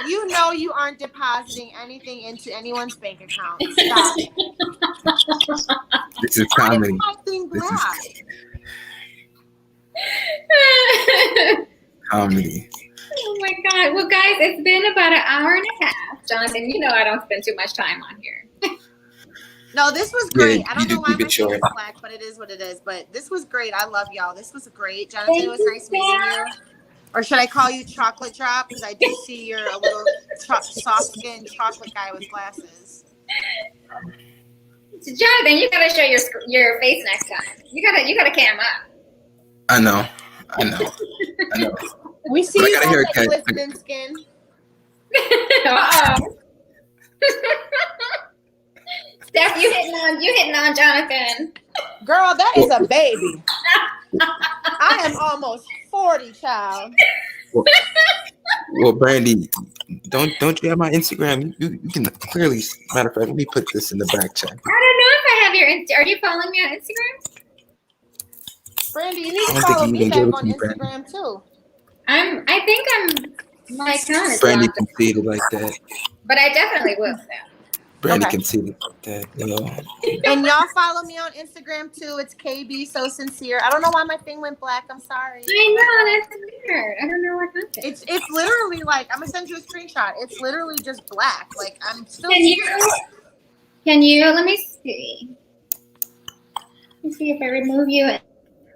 You know you aren't depositing anything into anyone's bank account. Stop it. This is comedy. Why is my thing black? Comedy. Oh my God. Well, guys, it's been about an hour and a half. Jonathan, you know I don't spend too much time on here. No, this was great. Yeah, I don't you know do why keep my it short. thing is black, but it is what it is. But this was great. I love y'all. This was great. Jonathan, it was nice meeting you. Or should I call you Chocolate Drop? Because I do see you're a little soft-skinned chocolate guy with glasses. Jonathan, you gotta show your face next time. You gotta cam up. I know. We see But I you got a on haircut. the glistening skin. Uh-oh. Steph, you hitting on Jonathan. Girl, that is a baby. I am almost 40, child. Well, Brandy, don't you have my Instagram? You can clearly. Matter of fact, let me put this in the back chat. I don't know if I have your Are you following me on Instagram? Brandy, you need I to don't think follow you me can back give it on to me, Brandy. Instagram too. I think I'm my account is Brandy locked, conceded like that. but I definitely will. Brandy Okay. conceded like that. You know. And y'all follow me on Instagram too. It's KB So Sincere. I don't know why my thing went black. I'm sorry. I know, that's weird. I don't know what happened. It's literally like, I'm gonna send you a screenshot. It's literally just black. Like I'm still Can you let me see. Let me see if I remove you.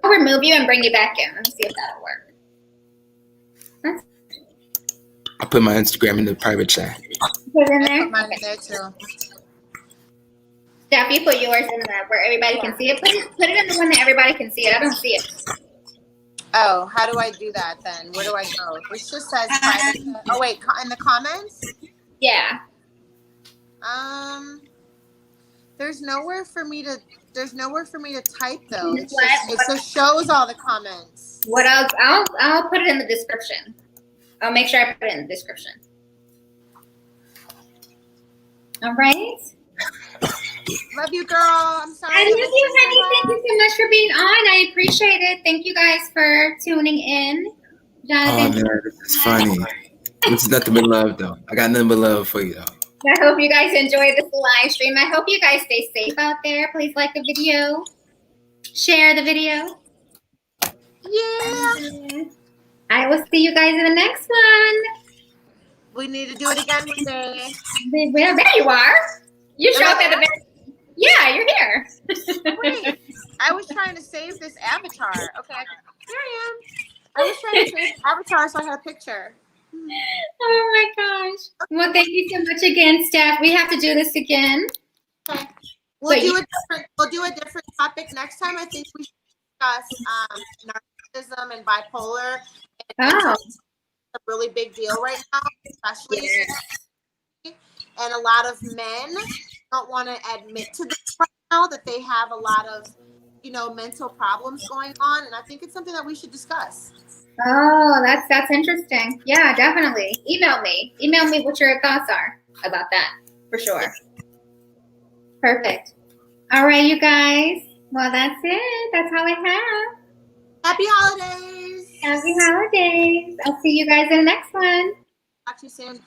I'll remove you and bring you back in. Let me see if that'll work. I put my Instagram in the private chat. Put it in I there. put mine in there too. Steph, you put yours in there where everybody can see it. Put it in the one that everybody can see it. I don't see it. Oh, how do I do that then? Where do I go? This just says private. Oh wait, in the comments? Yeah. There's nowhere for me to type though. It just shows all the comments. What else? I'll put it in the description. I'll make sure I put it in the description. All right. Love you, girl. I'm sorry. I love you, honey. Thank you so much for being on. I appreciate it. Thank you guys for tuning in. Oh Jonathan, man, this is funny. This is nothing but love, though. I got nothing but love for you, though. I hope you guys enjoyed this live stream. I hope you guys stay safe out there. Please like the video. Share the video. Yeah. I will see you guys in the next one. We need to do it again one day. Well, there you are. You showed up at the very. Yeah, you're here. Wait, I was trying to save this avatar. Okay, here I am. I was trying to save the avatar so I had a picture. Oh my gosh. Well, thank you so much again, Steph. We have to do this again. Okay. We'll do a different topic next time. I think we should discuss narcissism and bipolar. Oh. It's a really big deal right now, especially. And a lot of men don't want to admit to this right now that they have a lot of, mental problems going on. And I think it's something that we should discuss. Oh, that's interesting. Yeah, definitely. Email me what your thoughts are about that, for sure. Perfect. All right, you guys. Well, that's it. That's all I have. Happy holidays. Happy holidays. I'll see you guys in the next one. Talk to you soon.